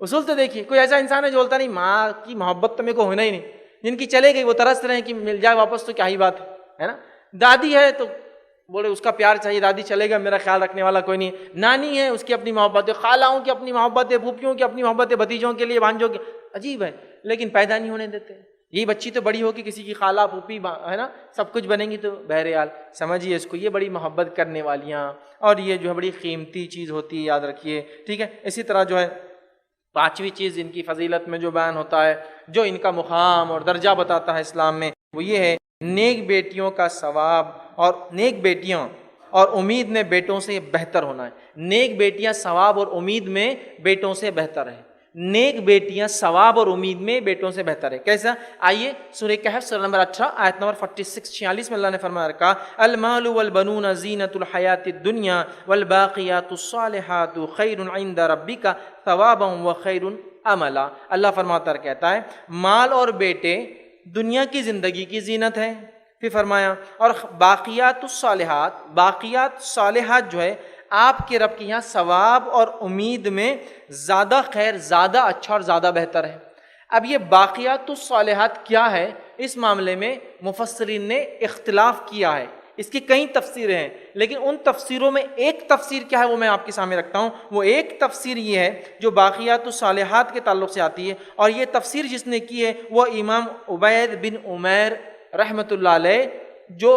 اصول تو دیکھیے، کوئی ایسا انسان ہے جو بولتا نہیں ماں کی محبت تو میرے کو ہونا ہی نہیں، جن کی چلے گئی وہ ترس رہے ہیں کہ مل جائے واپس تو کیا ہی بات ہے نا۔ دادی ہے تو بولے اس کا پیار چاہیے، دادی چلے گا میرا خیال رکھنے والا کوئی نہیں، نانی ہے اس کی اپنی محبت ہے، خالہوں کی اپنی محبت ہے، پھوپھیوں کی اپنی محبت ہے، بھتیجوں کے لیے بھانجوں کی، عجیب ہے، لیکن پیدا نہیں ہونے دیتے۔ یہی بچی تو بڑی ہوگی کسی کی خالہ پھوپھی ہے نا سب کچھ بنیں گی، تو بہرحال سمجھیے اس کو یہ بڑی محبت کرنے والیاں اور یہ جو ہے بڑی قیمتی چیز ہوتی ہے، یاد رکھیے، ٹھیک ہے۔ اسی طرح جو ہے پانچویں چیز ان کی فضیلت میں جو بیان ہوتا ہے، جو ان کا مقام اور درجہ بتاتا ہے اسلام میں، وہ یہ ہے نیک بیٹیوں کا ثواب، اور نیک بیٹیاں اور امید میں بیٹوں سے بہتر ہونا ہے۔ نیک بیٹیاں ثواب اور امید میں بیٹوں سے بہتر ہیں، نیک بیٹیاں ثواب اور امید میں بیٹوں سے بہتر ہے۔ کیسا؟ آئیے سورہ کہف سورہ نمبر 18 آیت نمبر 46 میں اللہ نے فرمایا رکھا، المال والبنون زینۃ الحیات الدنیا والباقیات الصالحات خیر عند ربک ثوابا وخیر عملا۔ اللہ فرماتا ہے، کہتا ہے مال اور بیٹے دنیا کی زندگی کی زینت ہے، پھر فرمایا اور باقیات الصالحات، باقیات صالحات جو ہے آپ کے رب کے یہاں ثواب اور امید میں زیادہ خیر، زیادہ اچھا اور زیادہ بہتر ہے۔ اب یہ باقیات الصالحات کیا ہے، اس معاملے میں مفسرین نے اختلاف کیا ہے، اس کی کئی تفسیریں ہیں، لیکن ان تفسیروں میں ایک تفسیر کیا ہے وہ میں آپ کے سامنے رکھتا ہوں۔ وہ ایک تفسیر یہ ہے جو باقیات الصالحات کے تعلق سے آتی ہے، اور یہ تفسیر جس نے کی ہے وہ امام عبید بن عمیر رحمۃ اللہ علیہ، جو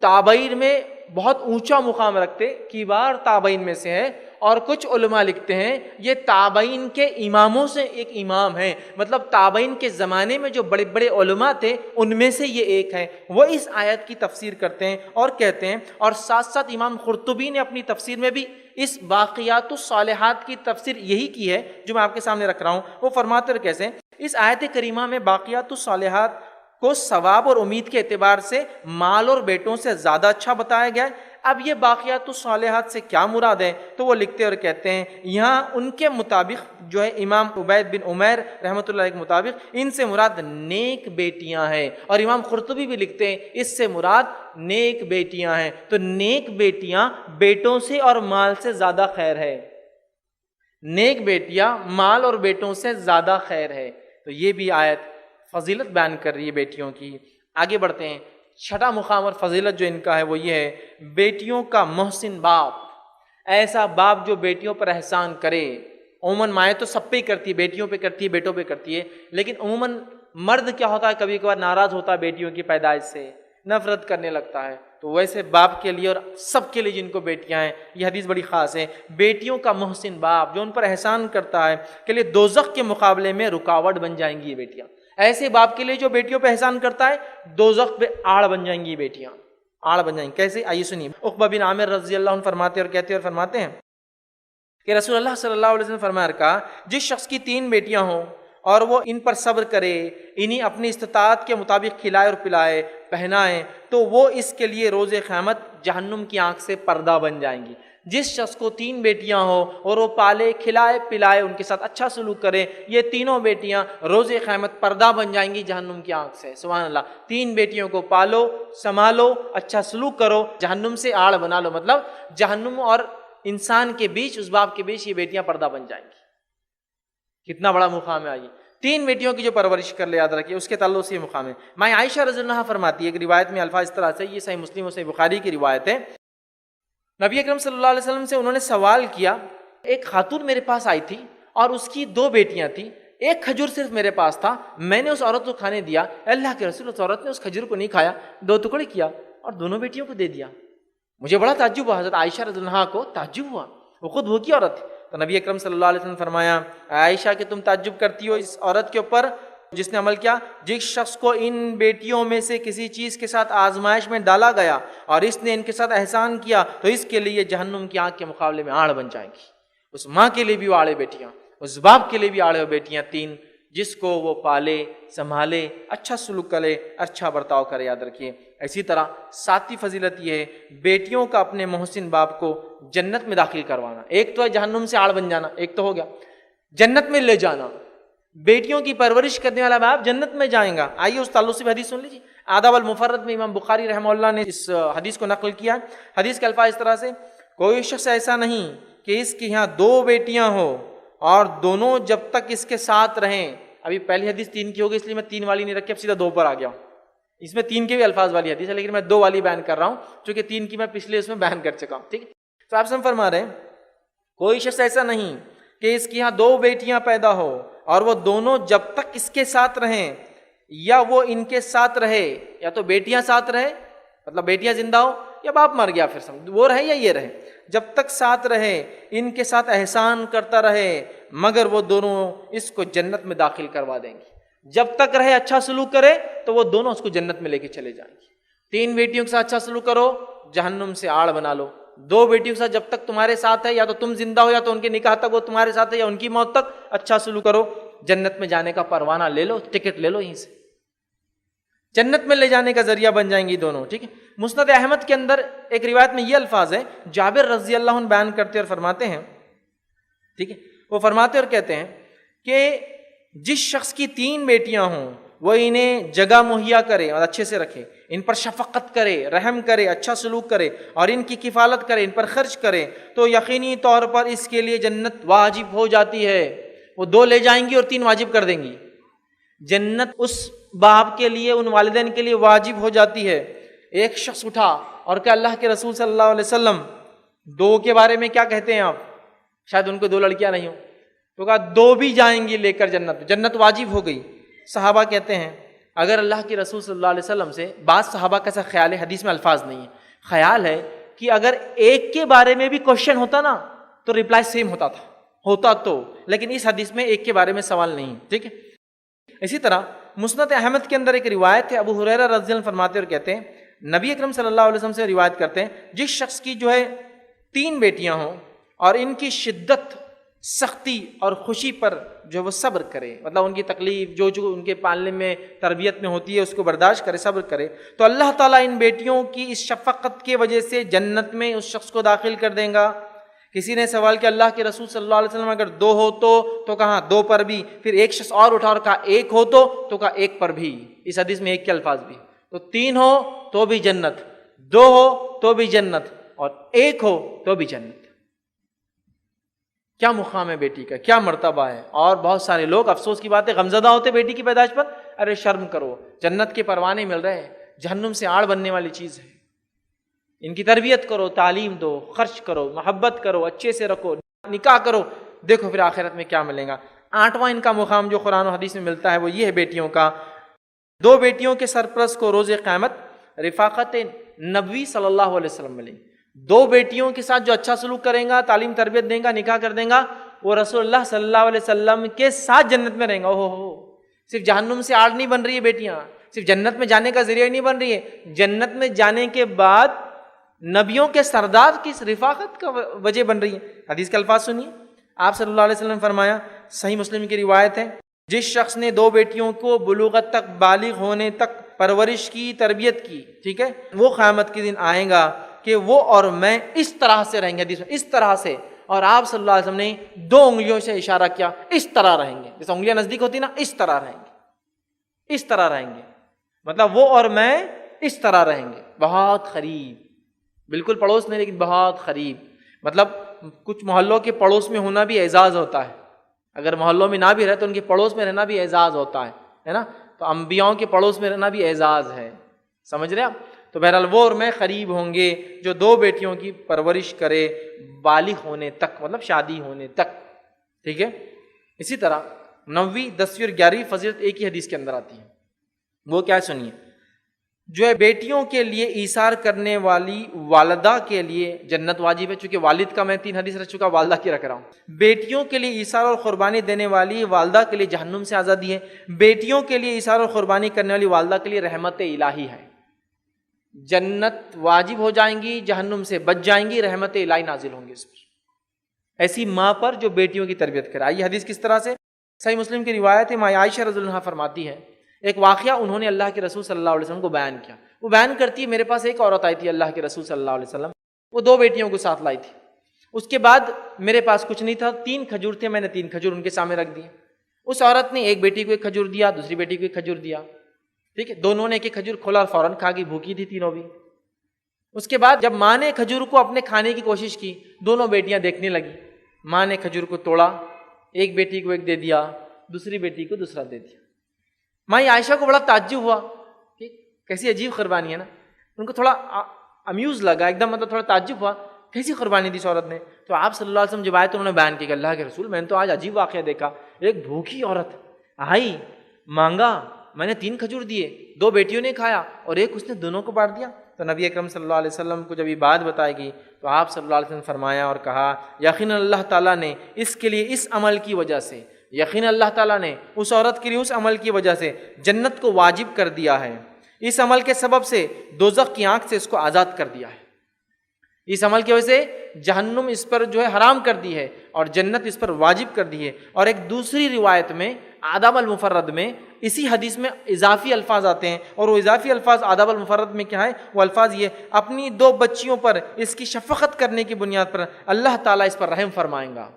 تابعین میں بہت اونچا مقام رکھتے، کبار تابعین میں سے ہے، اور کچھ علماء لکھتے ہیں یہ تابعین کے اماموں سے ایک امام ہیں، مطلب تابعین کے زمانے میں جو بڑے بڑے علماء تھے ان میں سے یہ ایک ہیں۔ وہ اس آیت کی تفسیر کرتے ہیں اور کہتے ہیں، اور ساتھ ساتھ امام قرطبی نے اپنی تفسیر میں بھی اس باقیات الصالحات کی تفسیر یہی کی ہے جو میں آپ کے سامنے رکھ رہا ہوں۔ وہ فرماتے ہیں کیسے، اس آیت کریمہ میں باقیات الصالحات کو ثواب اور امید کے اعتبار سے مال اور بیٹوں سے زیادہ اچھا بتایا گیا ہے۔ اب یہ باقیات الصالحات سے کیا مراد ہے، تو وہ لکھتے اور کہتے ہیں یہاں ان کے مطابق جو ہے امام عبید بن عمیر رحمۃ اللہ کے مطابق ان سے مراد نیک بیٹیاں ہیں، اور امام قرطبی بھی لکھتے ہیں اس سے مراد نیک بیٹیاں ہیں۔ تو نیک بیٹیاں بیٹوں سے اور مال سے زیادہ خیر ہے، نیک بیٹیاں مال اور بیٹوں سے زیادہ خیر ہے۔ تو یہ بھی آیت فضیلت بیان کر رہی ہے بیٹیوں کی۔ آگے بڑھتے ہیں، چھٹا مقام اور فضیلت جو ان کا ہے وہ یہ ہے بیٹیوں کا محسن باپ، ایسا باپ جو بیٹیوں پر احسان کرے۔ عموماً مائیں تو سب پہ ہی کرتی ہے، بیٹیوں پہ کرتی ہے، بیٹوں پہ کرتی ہے، لیکن عموماً مرد کیا ہوتا ہے کبھی کبھار ناراض ہوتا ہے بیٹیوں کی پیدائش سے، نفرت کرنے لگتا ہے۔ تو ویسے باپ کے لیے اور سب کے لیے جن کو بیٹیاں ہیں، یہ حدیث بڑی خاص ہے، بیٹیوں کا محسن باپ جو ان پر احسان کرتا ہے کے لیے دوزخ کے مقابلے میں رکاوٹ بن جائیں گی یہ بیٹیاں۔ ایسے باپ کے لیے جو بیٹیوں پہ احسان کرتا ہے دوزخ پہ آڑ بن جائیں گی یہ بیٹیاں، آڑ بن جائیں گی۔ کیسے؟ آئیے سنیے، عقبہ بن عامر رضی اللہ عنہ فرماتے اور کہتے اور فرماتے ہیں کہ رسول اللہ صلی اللہ علیہ وسلم فرمایا کہا، جس شخص کی 3 بیٹیاں ہوں اور وہ ان پر صبر کرے، انہیں اپنی استطاعت کے مطابق کھلائے اور پلائے، پہنائے، تو وہ اس کے لیے روز قیامت جہنم کی آنکھ سے پردہ بن جائیں گی۔ جس شخص کو 3 بیٹیاں ہوں اور وہ پالے، کھلائے، پلائے، ان کے ساتھ اچھا سلوک کرے، یہ تینوں بیٹیاں روز قیامت پردہ بن جائیں گی جہنم کی آنکھ سے۔ سبحان اللہ، 3 بیٹیوں کو پالو، سنبھالو، اچھا سلوک کرو، جہنم سے آڑ بنا لو، مطلب جہنم اور انسان کے بیچ، اس باپ کے بیچ یہ بیٹیاں پردہ بن جائیں گی۔ کتنا بڑا مقام ہے آئیے، 3 بیٹیوں کی جو پرورش کر لے، یاد رکھیے اس کے تعلق سے یہ مقام ہے۔ مائیں عائشہ رضی اللہ عنہا فرماتی ہے، ایک روایت میں الفاظ اس طرح سے، یہ صحیح مسلم اور صحیح بخاری کی روایت ہے، نبی اکرم صلی اللہ علیہ وسلم سے انہوں نے سوال کیا، ایک خاتون میرے پاس آئی تھی اور اس کی 2 بیٹیاں تھیں، ایک کھجور صرف میرے پاس تھا، میں نے اس عورت کو کھانے دیا، اللہ کے رسول اس عورت نے اس کھجور کو نہیں کھایا، 2 ٹکڑے کیا اور دونوں بیٹیوں کو دے دیا۔ مجھے بڑا تعجب ہوا، حضرت عائشہ رضی اللہ عنہا کو تعجب ہوا، وہ خود بھوکی عورت تھی۔ تو نبی اکرم صلی اللہ علیہ وسلم فرمایا، عائشہ کہ تم تعجب کرتی ہو اس عورت کے اوپر جس نے عمل کیا، جس شخص کو ان بیٹیوں میں سے کسی چیز کے ساتھ آزمائش میں ڈالا گیا اور اس نے ان کے ساتھ احسان کیا تو اس کے لیے جہنم کی آنکھ کے مقابلے میں آڑ بن جائیں گی۔ اس ماں کے لیے بھی آڑے بیٹیاں، اس باپ کے لیے بھی آڑے بیٹیاں 3، جس کو وہ پالے، سنبھالے، اچھا سلوک کرے، اچھا برتاؤ کرے، یاد رکھیے۔ اسی طرح 7ویں فضیلت یہ ہے بیٹیوں کا اپنے محسن باپ کو جنت میں داخل کروانا۔ ایک تو ہے جہنم سے آڑ بن جانا، ایک تو ہو گیا جنت میں لے جانا، بیٹیوں کی پرورش کرنے والا باپ جنت میں جائیں گا۔ آئیے اس تعلق سے بھی حدیث سن لیجیے، آداب المفرد میں امام بخاری رحمہ اللہ نے اس حدیث کو نقل کیا۔ حدیث کے الفاظ اس طرح سے، کوئی شخص ایسا نہیں کہ اس کے یہاں 2 بیٹیاں ہوں اور دونوں جب تک اس کے ساتھ رہیں، ابھی پہلی حدیث 3 کی ہوگی اس لیے میں 3 والی نہیں رکھی، اب سیدھا 2 پر آ گیا ہوں۔ اس میں 3 کے بھی الفاظ والی حدیث ہے لیکن میں 2 والی بیان کر رہا ہوں چونکہ 3 کی میں پچھلے اس میں بیان کر چکا ہوں، ٹھیک ہے۔ تو آپ سے فرما رہے ہیں کوئی شخص ایسا نہیں کہ اس کے یہاں 2 بیٹیاں پیدا ہو اور وہ دونوں جب تک اس کے ساتھ رہیں یا وہ ان کے ساتھ رہے، یا تو بیٹیاں ساتھ رہے مطلب بیٹیاں زندہ ہو، یا باپ مر گیا پھر سمجھ وہ رہے یا یہ رہے، جب تک ساتھ رہے ان کے ساتھ احسان کرتا رہے مگر وہ دونوں اس کو جنت میں داخل کروا دیں گے۔ جب تک رہے اچھا سلوک کرے تو وہ دونوں اس کو جنت میں لے کے چلے جائیں گے۔ 3 بیٹیوں کے ساتھ اچھا سلوک کرو، جہنم سے آڑ بنا لو۔ 2 بیٹیوں کے ساتھ جب تک تمہارے ساتھ ہے، یا تو تم زندہ ہو یا تو ان کے نکاح تک وہ تمہارے ساتھ ہے، یا ان کی موت تک اچھا سلوک کرو، جنت میں جانے کا پروانہ لے لو، ٹکٹ لے لو، یہیں سے جنت میں لے جانے کا ذریعہ بن جائیں گی دونوں، ٹھیک ہے۔ مسند احمد کے اندر ایک روایت میں یہ الفاظ ہے، جابر رضی اللہ عنہ بیان کرتے اور فرماتے ہیں، ٹھیک ہے، وہ فرماتے اور کہتے ہیں کہ جس شخص کی 3 بیٹیاں ہوں وہ انہیں جگہ مہیا کرے اور اچھے سے رکھے، ان پر شفقت کرے، رحم کرے، اچھا سلوک کرے اور ان کی کفالت کرے، ان پر خرچ کرے، تو یقینی طور پر اس کے لیے جنت واجب ہو جاتی ہے۔ وہ 2 لے جائیں گی اور 3 واجب کر دیں گی۔ جنت اس باپ کے لیے، ان والدین کے لیے واجب ہو جاتی ہے۔ ایک شخص اٹھا اور کہ اللہ کے رسول صلی اللہ علیہ وسلم 2 کے بارے میں کیا کہتے ہیں آپ؟ شاید ان کو 2 لڑکیاں نہیں ہوں، تو کہا 2 بھی جائیں گی لے کر جنت، جنت واجب ہو گئی۔ صحابہ کہتے ہیں اگر اللہ کے رسول صلی اللہ علیہ وسلم سے، بعض صحابہ کا ایسا خیال ہے، حدیث میں الفاظ نہیں ہے، خیال ہے کہ اگر ایک کے بارے میں بھی کوشچن ہوتا نا تو ریپلائی سیم ہوتا تو، لیکن اس حدیث میں ایک کے بارے میں سوال نہیں، ٹھیک ہے۔ اسی طرح مسند احمد کے اندر ایک روایت ہے، ابو ہریرہ رضی اللہ عنہ فرماتے اور کہتے ہیں نبی اکرم صلی اللہ علیہ وسلم سے روایت کرتے ہیں، جس شخص کی جو ہے 3 بیٹیاں ہوں اور ان کی شدت، سختی اور خوشی پر جو وہ صبر کرے، مطلب ان کی تکلیف جو ان کے پالنے میں، تربیت میں ہوتی ہے، اس کو برداشت کرے، صبر کرے، تو اللہ تعالیٰ ان بیٹیوں کی اس شفقت کی وجہ سے جنت میں اس شخص کو داخل کر دیں گا۔ کسی نے سوال کیا اللہ کے رسول صلی اللہ علیہ وسلم اگر 2 ہو تو کہا 2 پر بھی، پھر ایک شخص اور اٹھا اور کہا 1 ہو تو کہا 1 پر بھی، اس حدیث میں 1 کے الفاظ بھی، تو 3 ہو تو بھی جنت، 2 ہو تو بھی جنت، اور 1 ہو تو بھی جنت۔ کیا مقام ہے بیٹی کا، کیا مرتبہ ہے۔ اور بہت سارے لوگ افسوس کی بات ہے غمزدہ ہوتے بیٹی کی پیدائش پر، ارے شرم کرو، جنت کے پروانے مل رہے ہیں، جہنم سے آڑ بننے والی چیز ہے۔ ان کی تربیت کرو، تعلیم دو، خرچ کرو، محبت کرو، اچھے سے رکھو، نکاح کرو، دیکھو پھر آخرت میں کیا ملے گا۔ 8واں ان کا مقام جو قرآن و حدیث میں ملتا ہے وہ یہ ہے بیٹیوں کا، 2 بیٹیوں کے سرپرست کو روز قیامت رفاقت نبوی صلی اللہ علیہ وسلم ملیں گی۔ 2 بیٹیوں کے ساتھ جو اچھا سلوک کریں گا، تعلیم تربیت دیں گا، نکاح کر دیں گا، وہ رسول اللہ صلی اللہ علیہ وسلم کے ساتھ جنت میں رہیں گا۔ صرف جہنم سے آڑ نہیں بن رہی ہے بیٹیاں، صرف جنت میں جانے کا ذریعہ نہیں بن رہی ہے، جنت میں جانے کے بعد نبیوں کے سردار کی رفاقت کا وجہ بن رہی ہے۔ حدیث کے الفاظ سنیے، آپ صلی اللہ علیہ وسلم فرمایا، صحیح مسلم کی روایت ہے، جس شخص نے 2 بیٹیوں کو بلوغت تک، بالغ ہونے تک پرورش کی، تربیت کی، ٹھیک ہے، وہ قیامت کے دن آئے گا کہ وہ اور میں اس طرح سے رہیں گے، حدیث میں اس طرح سے، اور آپ صلی اللہ علیہ وسلم نے 2 انگلیوں سے اشارہ کیا، اس طرح رہیں گے، جیسے انگلیاں نزدیک ہوتی نا، اس طرح رہیں گے، اس طرح رہیں گے، مطلب وہ اور میں اس طرح رہیں گے، بہت قریب، بالکل پڑوس نہیں لیکن بہت قریب۔ مطلب کچھ محلوں کے پڑوس میں ہونا بھی اعزاز ہوتا ہے، اگر محلوں میں نہ بھی رہے تو ان کے پڑوس میں رہنا بھی اعزاز ہوتا ہے نا، تو انبیاؤں کے پڑوس میں رہنا بھی اعزاز ہے، سمجھ رہے آپ؟ تو بہرحال وہ اور میں قریب ہوں گے جو 2 بیٹیوں کی پرورش کرے بالغ ہونے تک، مطلب شادی ہونے تک، ٹھیک ہے۔ اسی طرح 9ویں، 10ویں اور 11ویں فضیلت ایک ہی حدیث کے اندر آتی ہے، وہ کیا سنیے، جو ہے بیٹیوں کے لیے ایثار کرنے والی والدہ کے لیے جنت واجب ہے، چونکہ والد کا میں 3 حدیث رکھ چکا، والدہ کی رکھ رہا ہوں۔ بیٹیوں کے لیے ایثار اور قربانی دینے والی والدہ کے لیے جہنم سے آزادی ہے، بیٹیوں کے لیے ایثار اور قربانی کرنے والی والدہ کے لیے رحمت الہی ہے، جنت واجب ہو جائیں گی، جہنم سے بچ جائیں گی، رحمت الہی نازل ہوں گی اس پر، ایسی ماں پر جو بیٹیوں کی تربیت کرے۔ آئیے حدیث کس طرح سے، صحیح مسلم کی روایت ہے، ماں عائشہ رضی اللہ عنہا فرماتی ہے، ایک واقعہ انہوں نے اللہ کے رسول صلی اللہ علیہ وسلم کو بیان کیا، وہ بیان کرتی ہے، میرے پاس ایک عورت آئی تھی اللہ کے رسول صلی اللہ علیہ وسلم، وہ 2 بیٹیوں کو ساتھ لائی تھی، اس کے بعد میرے پاس کچھ نہیں تھا، 3 کھجور تھے، میں نے 3 کھجور ان کے سامنے رکھ دیے، اس عورت نے ایک بیٹی کو 1 کھجور دیا، دوسری بیٹی کو 1 کھجور دیا، ٹھیک ہے، دونوں نے 1 کھجور کھولا اور فوراً کھا گئی، بھوکی تھی تینوں بھی۔ اس کے بعد جب ماں نے کھجور کو اپنے کھانے کی کوشش کی، دونوں بیٹیاں دیکھنے لگی، ماں نے کھجور کو توڑا، ایک بیٹی کو 1 دے دیا، دوسری بیٹی کو دوسرا دے دیا۔ ماں عائشہ کو بڑا تعجب ہوا کہ کیسی عجیب قربانی ہے نا، ان کو تھوڑا امیوز لگا، ایک دم مطلب تھوڑا تعجب ہوا، کیسی قربانی دی اس عورت نے؟ تو آپ صلی اللہ علیہ وسلم جب آئے تو انہوں نے بیان کیا کہ اللہ کے رسول، میں نے تو آج عجیب واقعہ دیکھا، ایک بھوکی عورت آئی، مانگا، میں نے 3 کھجور دیے، 2 بیٹیوں نے کھایا اور ایک اس نے دونوں کو بانٹ دیا۔ تو نبی اکرم صلی اللہ علیہ وسلم کو جب یہ بات بتائی گئی تو آپ صلی اللہ علیہ وسلم نے فرمایا اور کہا یقیناً اللہ تعالیٰ نے اس کے لیے اس عمل کی وجہ سے، یقیناً اللہ تعالیٰ نے اس عورت کے لیے اس عمل کی وجہ سے جنت کو واجب کر دیا ہے، اس عمل کے سبب سے دوزخ کی آنکھ سے اس کو آزاد کر دیا ہے، اس عمل کی وجہ سے جہنم اس پر جو ہے حرام کر دی ہے اور جنت اس پر واجب کر دی ہے۔ اور ایک دوسری روایت میں آداب المفرد میں اسی حدیث میں اضافی الفاظ آتے ہیں، اور وہ اضافی الفاظ آداب المفرد میں کیا ہے؟ وہ الفاظ یہ، اپنی 2 بچیوں پر اس کی شفقت کرنے کی بنیاد پر اللہ تعالیٰ اس پر رحم فرمائیں گا۔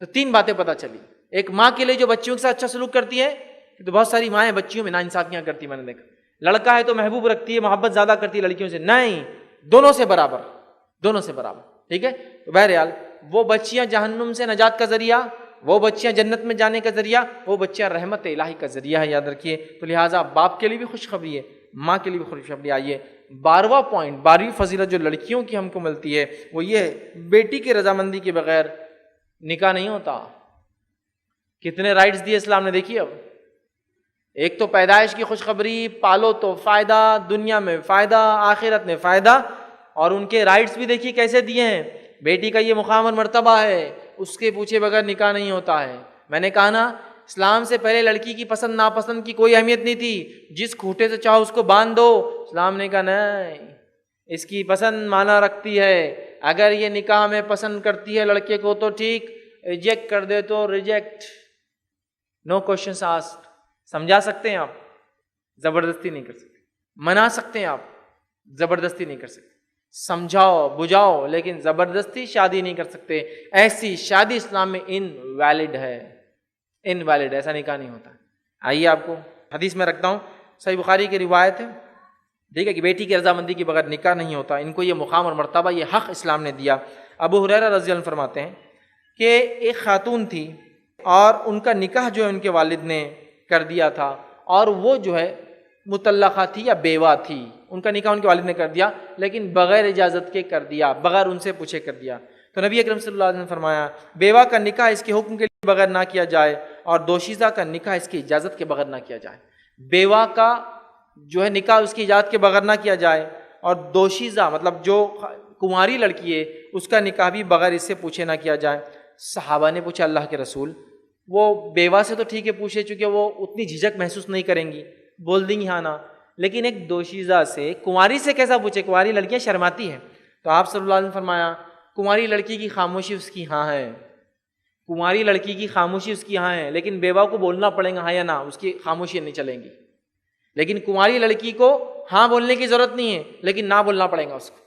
تو 3 باتیں پتہ چلی، ایک ماں کے لیے جو بچیوں کے ساتھ اچھا سلوک کرتی ہے، تو بہت ساری مائیں بچیوں میں ناانصافیاں کرتی، میں نے دیکھا، لڑکا ہے تو محبوب رکھتی ہے، محبت زیادہ کرتی ہے لڑکیوں سے، نہیں، دونوں سے برابر، دونوں سے برابر، ٹھیک ہے۔ تو بہرحال وہ بچیاں جہنم سے نجات کا ذریعہ، وہ بچیاں جنت میں جانے کا ذریعہ، وہ بچیاں رحمت الہی کا ذریعہ ہے، یاد رکھیے۔ تو لہٰذا باپ کے لیے بھی خوشخبری ہے، ماں کے لیے بھی خوشخبری۔ آئیے 12واں پوائنٹ، 12ویں فضیلت جو لڑکیوں کی ہم کو ملتی ہے وہ یہ ہے، بیٹی کی رضامندی کے بغیر نکاح نہیں ہوتا۔ کتنے رائٹس دیے اسلام نے، دیکھیے اب، ایک تو پیدائش کی خوشخبری، پالو تو فائدہ، دنیا میں فائدہ، آخرت میں فائدہ، اور ان کے رائٹس بھی دیکھیے کیسے دیے ہیں۔ بیٹی کا یہ مقام اور مرتبہ ہے، اس کے پوچھے بغیر نکاح نہیں ہوتا ہے۔ میں نے کہا نا، اسلام سے پہلے لڑکی کی پسند ناپسند کی کوئی اہمیت نہیں تھی، جس کھوٹے سے چاہو اس کو باندھ دو۔ اسلام نے کہا نہیں، اس کی پسند معنی رکھتی ہے، اگر یہ نکاح میں پسند کرتی ہے لڑکے کو تو ٹھیک، ریجیکٹ کر دے تو ریجیکٹ، نو کوشچنس آسکڈ۔ سمجھا سکتے ہیں آپ، زبردستی نہیں کر سکتے، منا سکتے ہیں آپ، زبردستی نہیں کر سکتے، سمجھاؤ بجھاؤ، لیکن زبردستی شادی نہیں کر سکتے۔ ایسی شادی اسلام میں انویلڈ ہے، انویلڈ، ایسا نکاح نہیں ہوتا۔ آئیے آپ کو حدیث میں رکھتا ہوں، صحیح بخاری کی روایت ہے، ٹھیک ہے، کہ بیٹی کی رضامندی کے بغیر نکاح نہیں ہوتا، ان کو یہ مقام اور مرتبہ، یہ حق اسلام نے دیا۔ ابو ہریرہ رضی اللہ عنہ فرماتے ہیں کہ ایک خاتون تھی اور ان کا نکاح جو ہے ان کے والد نے کر دیا تھا، اور وہ جو ہے مطلقہ تھی یا بیوہ تھی، ان کا نکاح ان کے والد نے کر دیا، لیکن بغیر اجازت کے کر دیا، بغیر ان سے پوچھے کر دیا۔ تو نبی اکرم صلی اللہ علیہ وسلم نے فرمایا بیوہ کا نکاح اس کے حکم کے بغیر نہ کیا جائے، اور دوشیزہ کا نکاح اس کی اجازت کے بغیر نہ کیا جائے۔ بیوہ کا جو ہے نکاح اس کی اجازت کے بغیر نہ کیا جائے، اور دوشیزہ مطلب جو کنواری لڑکی ہے اس کا نکاح بھی بغیر اس سے پوچھے نہ کیا جائے۔ صحابہ نے پوچھا اللہ کے رسول، وہ بیوہ سے تو ٹھیک ہے پوچھے، چونکہ وہ اتنی جھجک محسوس نہیں کریں گی، بول دیں گی ہاں نا، لیکن ایک دوشیزہ سے، کنواری سے کیسا پوچھے؟ کنواری لڑکیاں شرماتی ہیں۔ تو آپ صلی اللہ علیہ وسلم نے فرمایا کنواری لڑکی کی خاموشی اس کی ہاں ہے، کنواری لڑکی کی خاموشی اس کی ہاں ہے، لیکن بیوہ کو بولنا پڑے گا ہاں یا نہ، اس کی خاموشی نہیں چلیں گی۔ لیکن کنواری لڑکی کو ہاں بولنے کی ضرورت نہیں ہے، لیکن نہ بولنا پڑے گا اس کو۔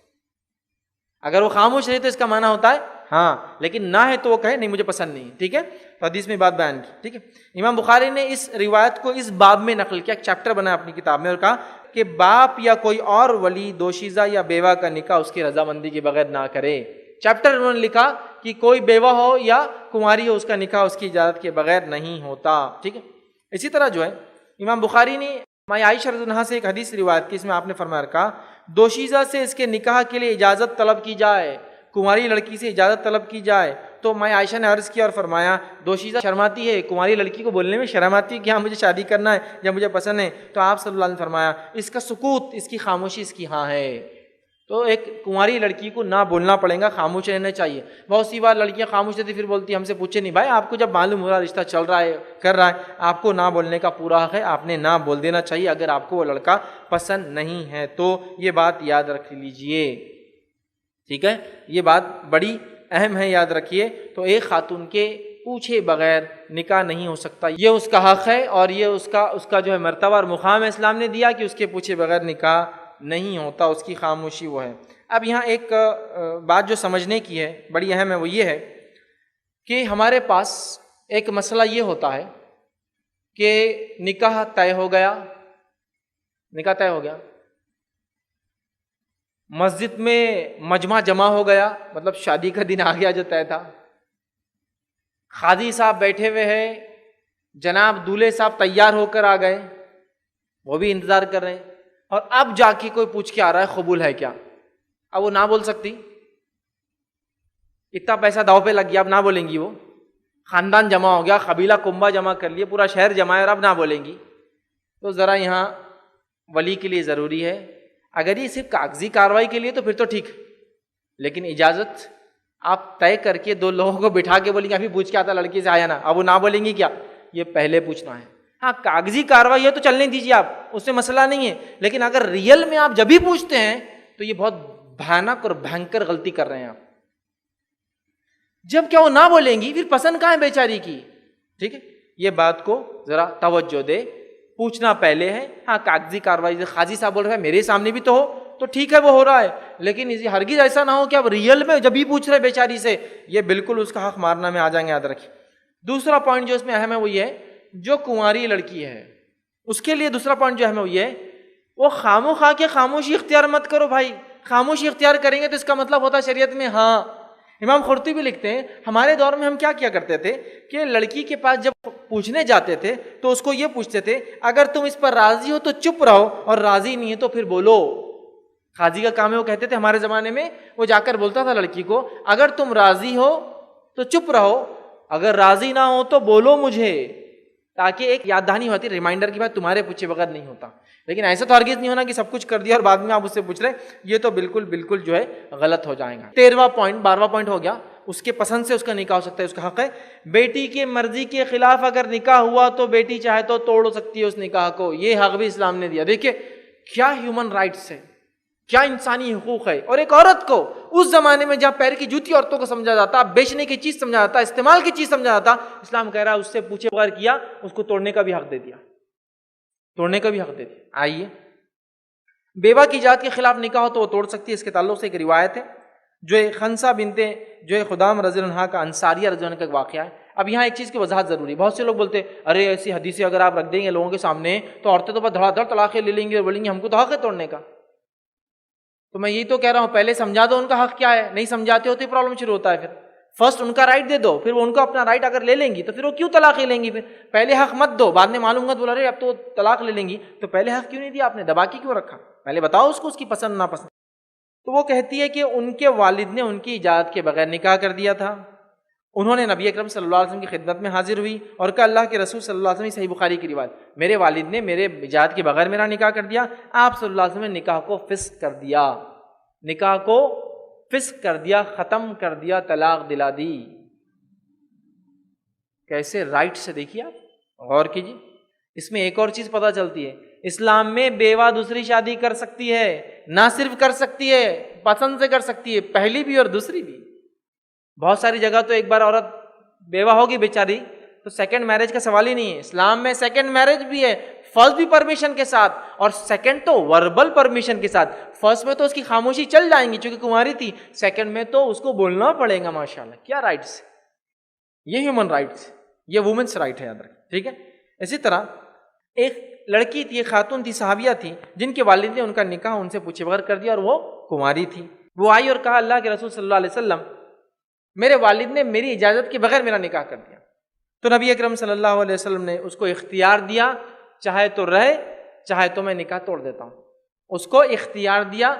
اگر وہ خاموش رہے تو اس کا معنی ہوتا ہے ہاں، لیکن نہ ہے تو وہ کہے نہیں مجھے پسند نہیں، ٹھیک ہے۔ تو حدیث میں بات بیان کی، ٹھیک ہے۔ امام بخاری نے اس روایت کو اس باب میں نقل کیا، ایک چیپٹر بنا اپنی کتاب میں، اور کہا کہ باپ یا کوئی اور ولی دوشیزہ یا بیوہ کا نکاح اس کی رضامندی کے بغیر نہ کرے۔ چیپٹر انہوں نے لکھا کہ کوئی بیوہ ہو یا کنواری ہو، اس کا نکاح اس کی اجازت کے بغیر نہیں ہوتا، ٹھیک ہے۔ اسی طرح جو ہے امام بخاری نے ماں عائشہ رضی اللہ عنہا سے ایک حدیث روایت کی، اس میں آپ نے فرمایا رکھا دوشیزہ سے اس کے نکاح کے لیے اجازت طلب کی جائے، کنواری لڑکی سے اجازت طلب کی جائے۔ تو ماں عائشہ نے عرض کیا اور فرمایا دوشیزہ شرماتی ہے، کنواری لڑکی کو بولنے میں شرم آتی ہے کہ ہاں مجھے شادی کرنا ہے یا مجھے پسند ہے۔ تو آپ صلی اللہ علیہ وسلم نے فرمایا اس کا سکوت، اس کی خاموشی اس کی ہاں ہے۔ تو ایک کنواری لڑکی کو نہ بولنا پڑے گا، خاموش رہنا چاہیے۔ بہت سی بار لڑکیاں خاموش رہتی پھر بولتی ہم سے پوچھے نہیں، بھائی آپ کو جب معلوم ہو رہا رشتہ چل رہا ہے کر رہا ہے، آپ کو نہ بولنے کا پورا حق ہے، آپ نے نہ بول دینا چاہیے اگر آپ کو وہ لڑکا پسند نہیں ہے تو۔ یہ بات یاد رکھ لیجئے، ٹھیک ہے، یہ بات بڑی اہم ہے، یاد رکھیے۔ تو ایک خاتون کے پوچھے بغیر نکاح نہیں ہو سکتا، یہ اس کا حق ہے، اور یہ اس کا جو ہے مرتبہ اور مقام اسلام نے دیا کہ اس کے پوچھے بغیر نکاح نہیں ہوتا، اس کی خاموشی وہ ہے۔ اب یہاں ایک بات جو سمجھنے کی ہے بڑی اہم ہے، وہ یہ ہے کہ ہمارے پاس ایک مسئلہ یہ ہوتا ہے کہ نکاح طے ہو گیا، نکاح طے ہو گیا، مسجد میں مجمع جمع ہو گیا، مطلب شادی کا دن آ گیا جو طے تھا، قاضی صاحب بیٹھے ہوئے ہیں، جناب دولہے صاحب تیار ہو کر آ گئے، وہ بھی انتظار کر رہے ہیں، اور اب جا کے کوئی پوچھ کے آ رہا ہے قبول ہے کیا؟ اب وہ نہ بول سکتی، اتنا پیسہ داؤ پہ لگ گیا، اب نہ بولیں گی، وہ خاندان جمع ہو گیا، قبیلہ کنبہ جمع کر لیے، پورا شہر جمع ہے، اور اب نہ بولیں گی۔ تو ذرا یہاں ولی کے لیے ضروری ہے. اگر یہ صرف کاغذی کارروائی کے لیے تو پھر تو ٹھیک، لیکن اجازت آپ طے کر کے 2 لوگوں کو بٹھا کے بولیں گے ابھی پوچھ کے آتا لڑکی سے آیا نا، اب وہ نہ بولیں گی کیا، یہ پہلے پوچھنا ہے. ہاں کاغذی کارروائی ہے تو چلنے دیجیے آپ، اس سے مسئلہ نہیں ہے، لیکن اگر ریئل میں آپ جب بھی پوچھتے ہیں تو یہ بہت بھیانک اور بھینکر غلطی کر رہے ہیں آپ. جب کیا وہ نہ بولیں گی پھر پسند کہاں ہے بیچاری کی. ٹھیک ہے، یہ بات کو ذرا توجہ دے. پوچھنا پہلے ہے. ہاں کاغذی کارروائی قاضی صاحب بول رہے ہیں میرے سامنے بھی تو ہو تو ٹھیک ہے وہ ہو رہا ہے، لیکن ہرگز ایسا نہ ہو کہ اب ریئل میں جب بھی پوچھ رہے بیچاری سے، یہ بالکل اس کا حق مارنا میں آ جائیں گے، یاد رکھیے. دوسرا پوائنٹ جو اس میں اہم ہے وہ یہ ہے، جو کنواری لڑکی ہے اس کے لیے دوسرا پوائنٹ جو اہم ہے وہ یہ ہے، وہ خاموخواہ کے خاموشی اختیار مت کرو بھائی. خاموشی اختیار کریں گے تو اس کا مطلب ہوتا ہے شریعت میں. ہاں امام قرطبی بھی لکھتے ہیں ہمارے دور میں ہم کیا کرتے تھے کہ لڑکی کے پاس جب پوچھنے جاتے تھے تو اس کو یہ پوچھتے تھے اگر تم اس پر راضی ہو تو چپ رہو اور راضی نہیں ہے تو پھر بولو. قاضی کا کام ہے، وہ کہتے تھے ہمارے زمانے میں، وہ جا کر بولتا تھا لڑکی کو اگر تم راضی ہو تو چپ رہو، اگر راضی نہ ہو تو بولو مجھے، تاکہ ایک یاد دہانی ہوتی، ریمائنڈر کی بات تمہارے پوچھے بغیر نہیں ہوتا. لیکن ایسا تو ہرگز نہیں ہونا کہ سب کچھ کر دیا اور بعد میں آپ اس سے پوچھ رہے، یہ تو بالکل جو ہے غلط ہو جائے گا. 13واں پوائنٹ 12واں پوائنٹ ہو گیا، اس کے پسند سے اس کا نکاح ہو سکتا ہے، اس کا حق ہے. بیٹی کے مرضی کے خلاف اگر نکاح ہوا تو بیٹی چاہے تو توڑ سکتی ہے اس نکاح کو، یہ حق بھی اسلام نے دیا. دیکھیے کیا ہیومن رائٹس ہے، کیا انسانی حقوق ہے. اور ایک عورت کو اس زمانے میں جہاں پیر کی جوتی عورتوں کو سمجھا جاتا، بیچنے کی چیز سمجھا جاتا، استعمال کی چیز سمجھا جاتا، اسلام کہہ رہا ہے اس سے پوچھے بغیر کیا اس کو توڑنے کا بھی حق دے دیا، توڑنے کا بھی حق دے دیا. آئیے بیوہ کی جات کے خلاف نکاح ہو تو وہ توڑ سکتی ہے. اس کے تعلق سے ایک روایت ہے جو خنسا بنت جو خدام رضی اللہ عنہا کا انصاریہ رضی اللہ عنہ کا ایک واقعہ ہے. اب یہاں ایک چیز کی وضاحت ضروری ہے. بہت سے لوگ بولتے ہیں ارے ایسی حدیثیں اگر آپ رکھ دیں گے لوگوں کے سامنے تو عورتیں تو بس دھڑا دھڑ طلاقیں لے لیں گے اور بولیں گے ہم کو تو حق ہے توڑنے کا. تو میں یہی تو کہہ رہا ہوں پہلے سمجھا دو ان کا حق کیا ہے، نہیں سمجھاتے ہوتے پرابلم شروع ہوتا ہے. پھر فرسٹ ان کا رائٹ دے دو، پھر وہ ان کو اپنا رائٹ اگر لے لیں گی تو پھر وہ کیوں طلاق لیں گی. پھر پہلے حق مت دو، بعد میں معلوم ہوگا بولا رہے اب تو طلاق لے لیں گی، تو پہلے حق کیوں نہیں دیا آپ نے، دبا کے کیوں رکھا، پہلے بتاؤ اس کو اس کی پسند ناپسند. تو وہ کہتی ہے کہ ان کے والد نے ان کی اجازت کے بغیر نکاح کر دیا تھا. انہوں نے نبی اکرم صلی اللہ علیہ وسلم کی خدمت میں حاضر ہوئی اور کہا اللہ کے رسول صلی اللہ علیہ وسلم، صحیح بخاری کی روایت، میرے والد نے میرے اجازت کے بغیر میرا نکاح کر دیا. آپ صلی اللہ علیہ وسلم نے نکاح کو فسخ کر دیا، نکاح کو فسخ کر دیا، ختم کر دیا، طلاق دلا دی. کیسے رائٹ سے دیکھیے آپ غور کیجیے. اس میں ایک اور چیز پتہ چلتی ہے، اسلام میں بیوہ دوسری شادی کر سکتی ہے، نہ صرف کر سکتی ہے پسند سے کر سکتی ہے، پہلی بھی اور دوسری بھی. بہت ساری جگہ تو ایک بار عورت بیوہ ہوگی بیچاری تو سیکنڈ میرج کا سوال ہی نہیں ہے. اسلام میں سیکنڈ میرج بھی ہے، فرسٹ بھی پرمیشن کے ساتھ اور سیکنڈ تو وربل پرمیشن کے ساتھ. فرسٹ میں تو اس کی خاموشی چل جائیں گی چونکہ کنواری تھی، سیکنڈ میں تو اس کو بولنا پڑے گا. ماشاءاللہ کیا رائٹس، یہ ہیومن رائٹس، یہ وومنس رائٹ ہے، یاد رکھیں. ٹھیک ہے. اسی طرح ایک لڑکی تھی، خاتون تھی، صحابیہ تھی، جن کے والد نے ان کا نکاح ان سے پوچھے بغیر کر دیا اور وہ کنواری تھی. وہ آئی اور کہا اللہ کے رسول صلی اللہ علیہ وسلم میرے والد نے میری اجازت کے بغیر میرا نکاح کر دیا. تو نبی اکرم صلی اللہ علیہ وسلم نے اس کو اختیار دیا، چاہے تو رہے چاہے تو میں نکاح توڑ دیتا ہوں. اس کو اختیار دیا،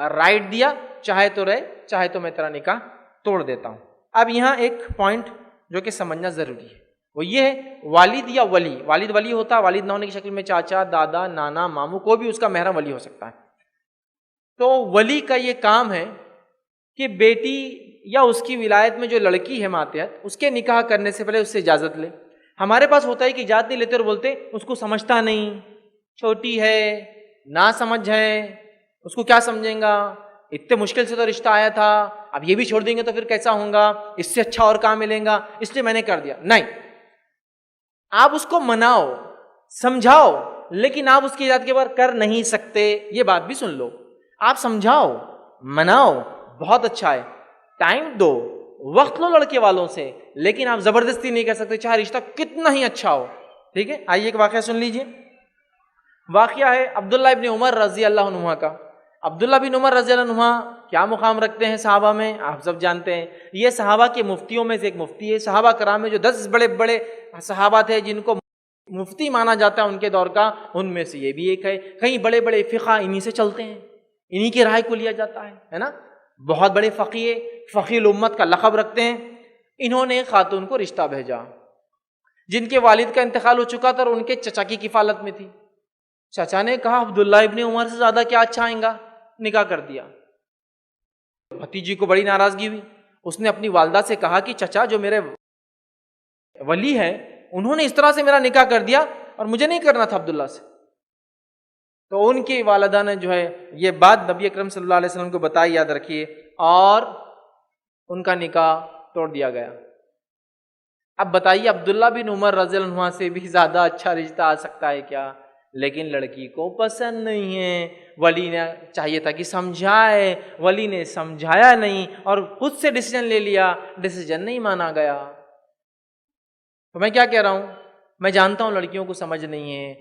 رائٹ دیا، چاہے تو رہے چاہے تو میں تیرا نکاح توڑ دیتا ہوں. اب یہاں ایک پوائنٹ جو کہ سمجھنا ضروری ہے وہ یہ ہے، والد یا ولی. والد ولی ہوتا ہے، والد نہ ہونے کی شکل میں چاچا، دادا، نانا، ماموں، کوئی بھی اس کا محرم ولی ہو سکتا ہے. تو ولی کا یہ کام ہے کہ بیٹی یا اس کی ولایت میں جو لڑکی ہے ماتحت، اس کے نکاح کرنے سے پہلے اس سے اجازت لے. ہمارے پاس ہوتا ہے کہ اجازت نہیں لیتے اور بولتے اس کو سمجھتا نہیں، چھوٹی ہے، نہ سمجھ ہے، اس کو کیا سمجھیں گا، اتنے مشکل سے تو رشتہ آیا تھا، اب یہ بھی چھوڑ دیں گے تو پھر کیسا ہوگا، اس سے اچھا اور کام ملے گا اس لیے میں نے کر دیا. نہیں، آپ اس کو مناؤ، سمجھاؤ، لیکن آپ اس کی اجازت کے بعد کر نہیں سکتے. یہ بات بھی سن لو، آپ سمجھاؤ، مناؤ، بہت اچھا ہے، ٹائم دو، وقت لو لڑکے والوں سے، لیکن آپ زبردستی نہیں کر سکتے چاہے رشتہ کتنا ہی اچھا ہو. ٹھیک ہے. آئیے ایک واقعہ سن لیجئے. واقعہ ہے عبداللہ ابن عمر رضی اللہ عنہ کا. عبداللہ بن عمر رضی اللہ عنہ کیا مقام رکھتے ہیں صحابہ میں، آپ سب جانتے ہیں. یہ صحابہ کے مفتیوں میں سے ایک مفتی ہے. صحابہ کرام میں جو 10 بڑے بڑے صحابہ تھے جن کو مفتی مانا جاتا ہے ان کے دور کا، ان میں سے یہ بھی ایک ہے. کئی بڑے بڑے فقہ انہی سے چلتے ہیں، انہی کی رائے کو لیا جاتا ہے نا. بہت بڑے فقیہ، فقیہ الامت کا لقب رکھتے ہیں. انہوں نے خاتون کو رشتہ بھیجا جن کے والد کا انتقال ہو چکا تھا اور ان کے چچا کی کفالت میں تھی. چچا نے کہا عبداللہ ابن عمر سے زیادہ کیا اچھا آئیں گا، نکاح کر دیا۔ بھتیجی کو بڑی ناراضگی ہوئی، اس نے اپنی والدہ سے کہا کہ چچا جو میرے ولی ہے انہوں نے اس طرح سے میرا نکاح کر دیا اور مجھے نہیں کرنا تھا عبداللہ سے۔ تو ان کی والدہ نے جو ہے یہ بات نبی اکرم صلی اللہ علیہ وسلم کو بتائی، یاد رکھیے، اور ان کا نکاح توڑ دیا گیا۔ اب بتائیے عبداللہ بن عمر رضی اللہ عنہ سے بھی زیادہ اچھا رشتہ آ سکتا ہے کیا؟ لیکن لڑکی کو پسند نہیں ہے، ولی نے چاہیے تھا کہ سمجھائے، ولی نے سمجھایا نہیں اور خود سے ڈیسیجن لے لیا، ڈیسیجن نہیں مانا گیا۔ تو میں کیا کہہ رہا ہوں، میں جانتا ہوں لڑکیوں کو سمجھ نہیں ہے،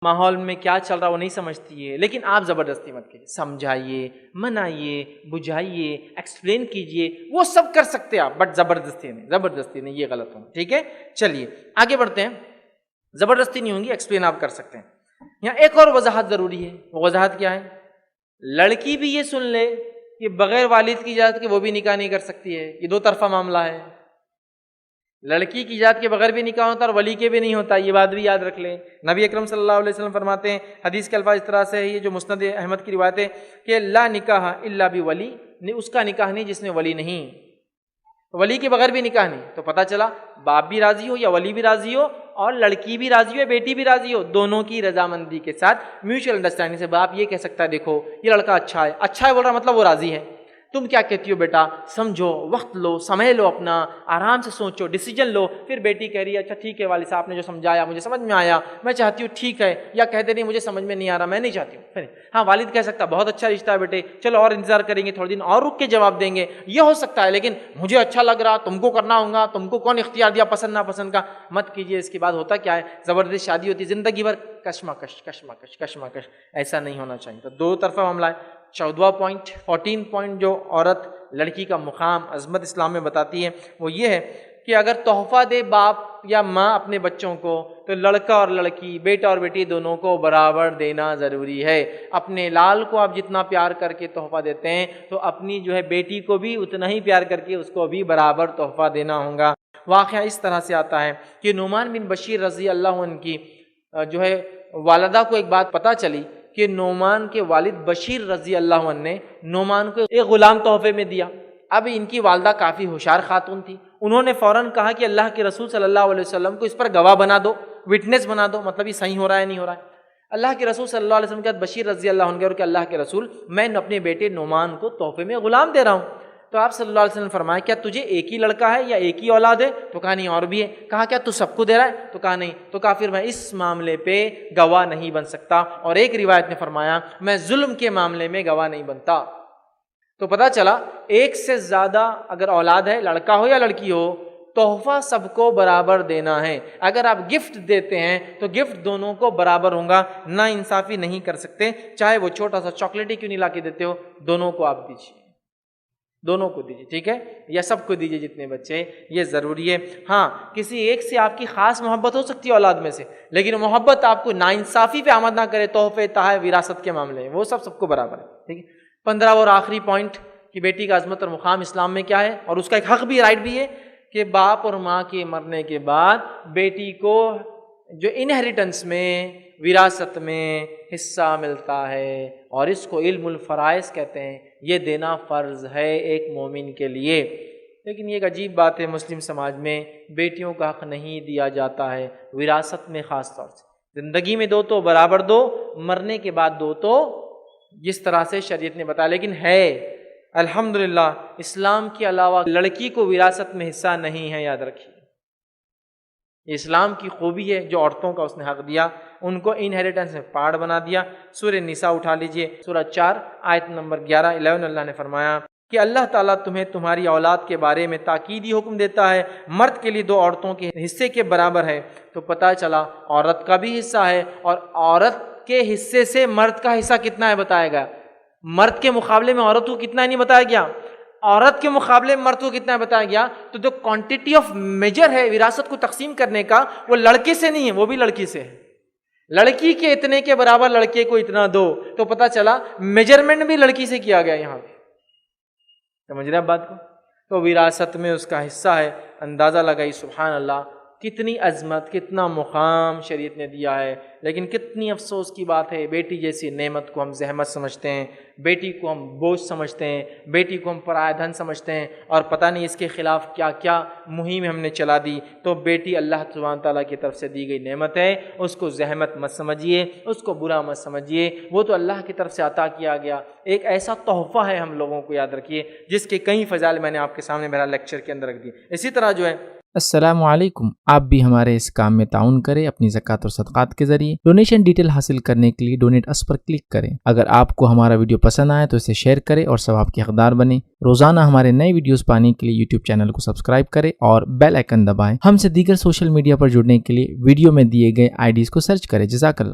ماحول میں کیا چل رہا وہ نہیں سمجھتی ہے، لیکن آپ زبردستی مت کیجیے، سمجھائیے، منائیے، بجھائیے، ایکسپلین کیجیے، وہ سب کر سکتے آپ، بٹ زبردستی نہیں، زبردستی نہیں، یہ غلط ہوگا، ٹھیک ہے؟ چلیے آگے بڑھتے ہیں۔ زبردستی نہیں ہوں گی، ایکسپلین آپ کر سکتے ہیں۔ یہاں ایک اور وضاحت ضروری ہے، وہ وضاحت کیا ہے؟ لڑکی بھی یہ سن لے کہ بغیر والد کی اجازت کے وہ بھی نکاح نہیں کر سکتی ہے، یہ دو طرفہ معاملہ ہے۔ لڑکی کی اجازت کے بغیر بھی نکاح ہوتا اور ولی کے بھی نہیں ہوتا، یہ بات بھی یاد رکھ لیں۔ نبی اکرم صلی اللہ علیہ وسلم فرماتے ہیں، حدیث کے الفاظ اس طرح سے ہے، یہ جو مسند احمد کی روایت ہے کہ لا نکاح الا بولی، اس کا نکاح نہیں جس میں ولی نہیں، ولی کے بغیر بھی نکاح نہیں۔ تو پتہ چلا باپ بھی راضی ہو یا ولی بھی راضی ہو اور لڑکی بھی راضی ہو بیٹی بھی راضی ہو، دونوں کی رضامندی کے ساتھ میوچل انڈرسٹینڈنگ سے باپ یہ کہہ سکتا ہے دیکھو یہ لڑکا اچھا ہے، اچھا ہے بول رہا مطلب وہ راضی ہے، تم کیا کہتی ہو بیٹا، سمجھو، وقت لو، سمے لو، اپنا آرام سے سوچو، ڈیسیجن لو۔ پھر بیٹی کہہ رہی ہے اچھا ٹھیک ہے والد صاحب نے جو سمجھایا مجھے سمجھ میں آیا، میں چاہتی ہوں ٹھیک ہے، یا کہتے نہیں مجھے سمجھ میں نہیں آ رہا میں نہیں چاہتی ہوں۔ پھر ہاں والد کہہ سکتا بہت اچھا رشتہ ہے بیٹے، چلو اور انتظار کریں گے، تھوڑے دن اور رک کے جواب دیں گے، یہ ہو سکتا ہے، لیکن مجھے اچھا لگ رہا تم کو کرنا ہوگا، تم کو کون اختیار دیا پسند ناپسند کا، مت کیجیے۔ اس کے بعد ہوتا کیا ہے، زبردست شادی ہوتی زندگی بھر کشمکش کشمکش کشمکش، ایسا نہیں ہونا چاہیے۔ تو دو طرفہ معاملہ ہے۔ 14 پوائنٹ 14 پوائنٹ جو عورت لڑکی کا مقام عظمت اسلام میں بتاتی ہے وہ یہ ہے کہ اگر تحفہ دے باپ یا ماں اپنے بچوں کو تو لڑکا اور لڑکی، بیٹا اور بیٹی دونوں کو برابر دینا ضروری ہے۔ اپنے لال کو آپ جتنا پیار کر کے تحفہ دیتے ہیں تو اپنی جو ہے بیٹی کو بھی اتنا ہی پیار کر کے اس کو بھی برابر تحفہ دینا ہوگا۔ واقعہ اس طرح سے آتا ہے کہ نعمان بن بشیر رضی اللہ عنہ کی جو ہے والدہ کو ایک بات پتہ چلی کہ نعمان کے والد بشیر رضی اللہ عنہ نے نعمان کو ایک غلام تحفے میں دیا۔ اب ان کی والدہ کافی ہوشیار خاتون تھی، انہوں نے فوراً کہا کہ اللہ کے رسول صلی اللہ علیہ وسلم کو اس پر گواہ بنا دو، وٹنس بنا دو، مطلب یہ صحیح ہو رہا ہے نہیں ہو رہا ہے۔ اللہ کے رسول صلی اللہ علیہ وسلم کے بعد بشیر رضی اللہ عنہ کہ اللہ کے رسول میں اپنے بیٹے نعمان کو تحفے میں غلام دے رہا ہوں۔ تو آپ صلی اللہ علیہ وسلم نے فرمایا کیا تجھے ایک ہی لڑکا ہے یا ایک ہی اولاد ہے؟ تو کہا نہیں اور بھی ہے۔ کہا کیا تو سب کو دے رہا ہے؟ تو کہا نہیں۔ تو کہا پھر میں اس معاملے پہ گواہ نہیں بن سکتا، اور ایک روایت میں فرمایا میں ظلم کے معاملے میں گواہ نہیں بنتا۔ تو پتہ چلا ایک سے زیادہ اگر اولاد ہے، لڑکا ہو یا لڑکی ہو، تحفہ سب کو برابر دینا ہے۔ اگر آپ گفٹ دیتے ہیں تو گفٹ دونوں کو برابر ہوگا، نا انصافی نہیں کر سکتے، چاہے وہ چھوٹا سا چاکلیٹ ہی کیوں نہیں لا کے دیتے ہو، دونوں کو آپ دیجیے، دونوں کو دیجیے، ٹھیک ہے؟ یا سب کو دیجیے جتنے بچے، یہ ضروری ہے۔ ہاں کسی ایک سے آپ کی خاص محبت ہو سکتی ہے اولاد میں سے، لیکن محبت آپ کو ناانصافی پہ آمد نہ کرے تحفے تحائف وراثت کے معاملے میں، وہ سب کو برابر ہے، ٹھیک ہے؟ 15 اور آخری پوائنٹ کہ بیٹی کا عظمت اور مقام اسلام میں کیا ہے، اور اس کا ایک حق بھی، رائٹ بھی ہے کہ باپ اور ماں کے مرنے کے بعد بیٹی کو جو انہیریٹنس میں، وراثت میں حصہ ملتا ہے، اور اس کو علم الفرائض کہتے ہیں، یہ دینا فرض ہے ایک مومن کے لیے۔ لیکن یہ ایک عجیب بات ہے، مسلم سماج میں بیٹیوں کا حق نہیں دیا جاتا ہے، وراثت میں خاص طور سے۔ زندگی میں دو تو برابر دو، مرنے کے بعد دو تو جس طرح سے شریعت نے بتایا، لیکن ہے الحمدللہ اسلام کے علاوہ لڑکی کو وراثت میں حصہ نہیں ہے، یاد رکھیے۔ یہ اسلام کی خوبی ہے جو عورتوں کا اس نے حق دیا، ان کو انہیریٹنس میں پارٹ بنا دیا۔ سورہ نساء اٹھا لیجئے، سورہ 4 آیت نمبر 11 اللہ نے فرمایا کہ اللہ تعالیٰ تمہیں تمہاری اولاد کے بارے میں تاکیدی حکم دیتا ہے، مرد کے لیے 2 عورتوں کے حصے کے برابر ہے۔ تو پتہ چلا عورت کا بھی حصہ ہے، اور عورت کے حصے سے مرد کا حصہ کتنا ہے بتایا گیا، مرد کے مقابلے میں عورت کو کتنا نہیں بتایا گیا، عورت کے مقابلے میں مرد کو کتنا بتایا گیا۔ تو جو کوانٹٹی آف میجر ہے وراثت کو تقسیم کرنے کا، وہ لڑکے سے نہیں ہے، وہ بھی لڑکی سے ہے۔ لڑکی کے اتنے کے برابر لڑکے کو اتنا دو، تو پتہ چلا میجرمنٹ بھی لڑکی سے کیا گیا یہاں پہ، سمجھ رہے ہیں بات کو؟ تو وراثت میں اس کا حصہ ہے، اندازہ لگائی، سبحان اللہ، کتنی عظمت، کتنا مقام شریعت نے دیا ہے، لیکن کتنی افسوس کی بات ہے بیٹی جیسی نعمت کو ہم زحمت سمجھتے ہیں، بیٹی کو ہم بوجھ سمجھتے ہیں، بیٹی کو ہم پرایا دھن سمجھتے ہیں، اور پتہ نہیں اس کے خلاف کیا کیا مہم ہم نے چلا دی۔ تو بیٹی اللہ سبحانہ تعالیٰ کی طرف سے دی گئی نعمت ہے، اس کو زحمت مت سمجھیے، اس کو برا مت سمجھیے، وہ تو اللہ کی طرف سے عطا کیا گیا ایک ایسا تحفہ ہے، ہم لوگوں کو یاد رکھیے، جس کے کئی فضائل میں نے آپ کے سامنے میرا لیکچر کے اندر رکھ دی۔ اسی طرح جو ہے السلام علیکم، آپ بھی ہمارے اس کام میں تعاون کریں اپنی زکوٰۃ اور صدقات کے ذریعے۔ ڈونیشن ڈیٹیل حاصل کرنے کے لیے ڈونیٹ اس پر کلک کریں۔ اگر آپ کو ہمارا ویڈیو پسند آئے تو اسے شیئر کریں اور ثواب کے حقدار بنیں۔ روزانہ ہمارے نئے ویڈیوز پانے کے لیے یوٹیوب چینل کو سبسکرائب کریں اور بیل آئیکن دبائیں۔ ہم سے دیگر سوشل میڈیا پر جڑنے کے لیے ویڈیو میں دیے گئے آئی ڈیز کو سرچ کریں۔ جزاک اللہ۔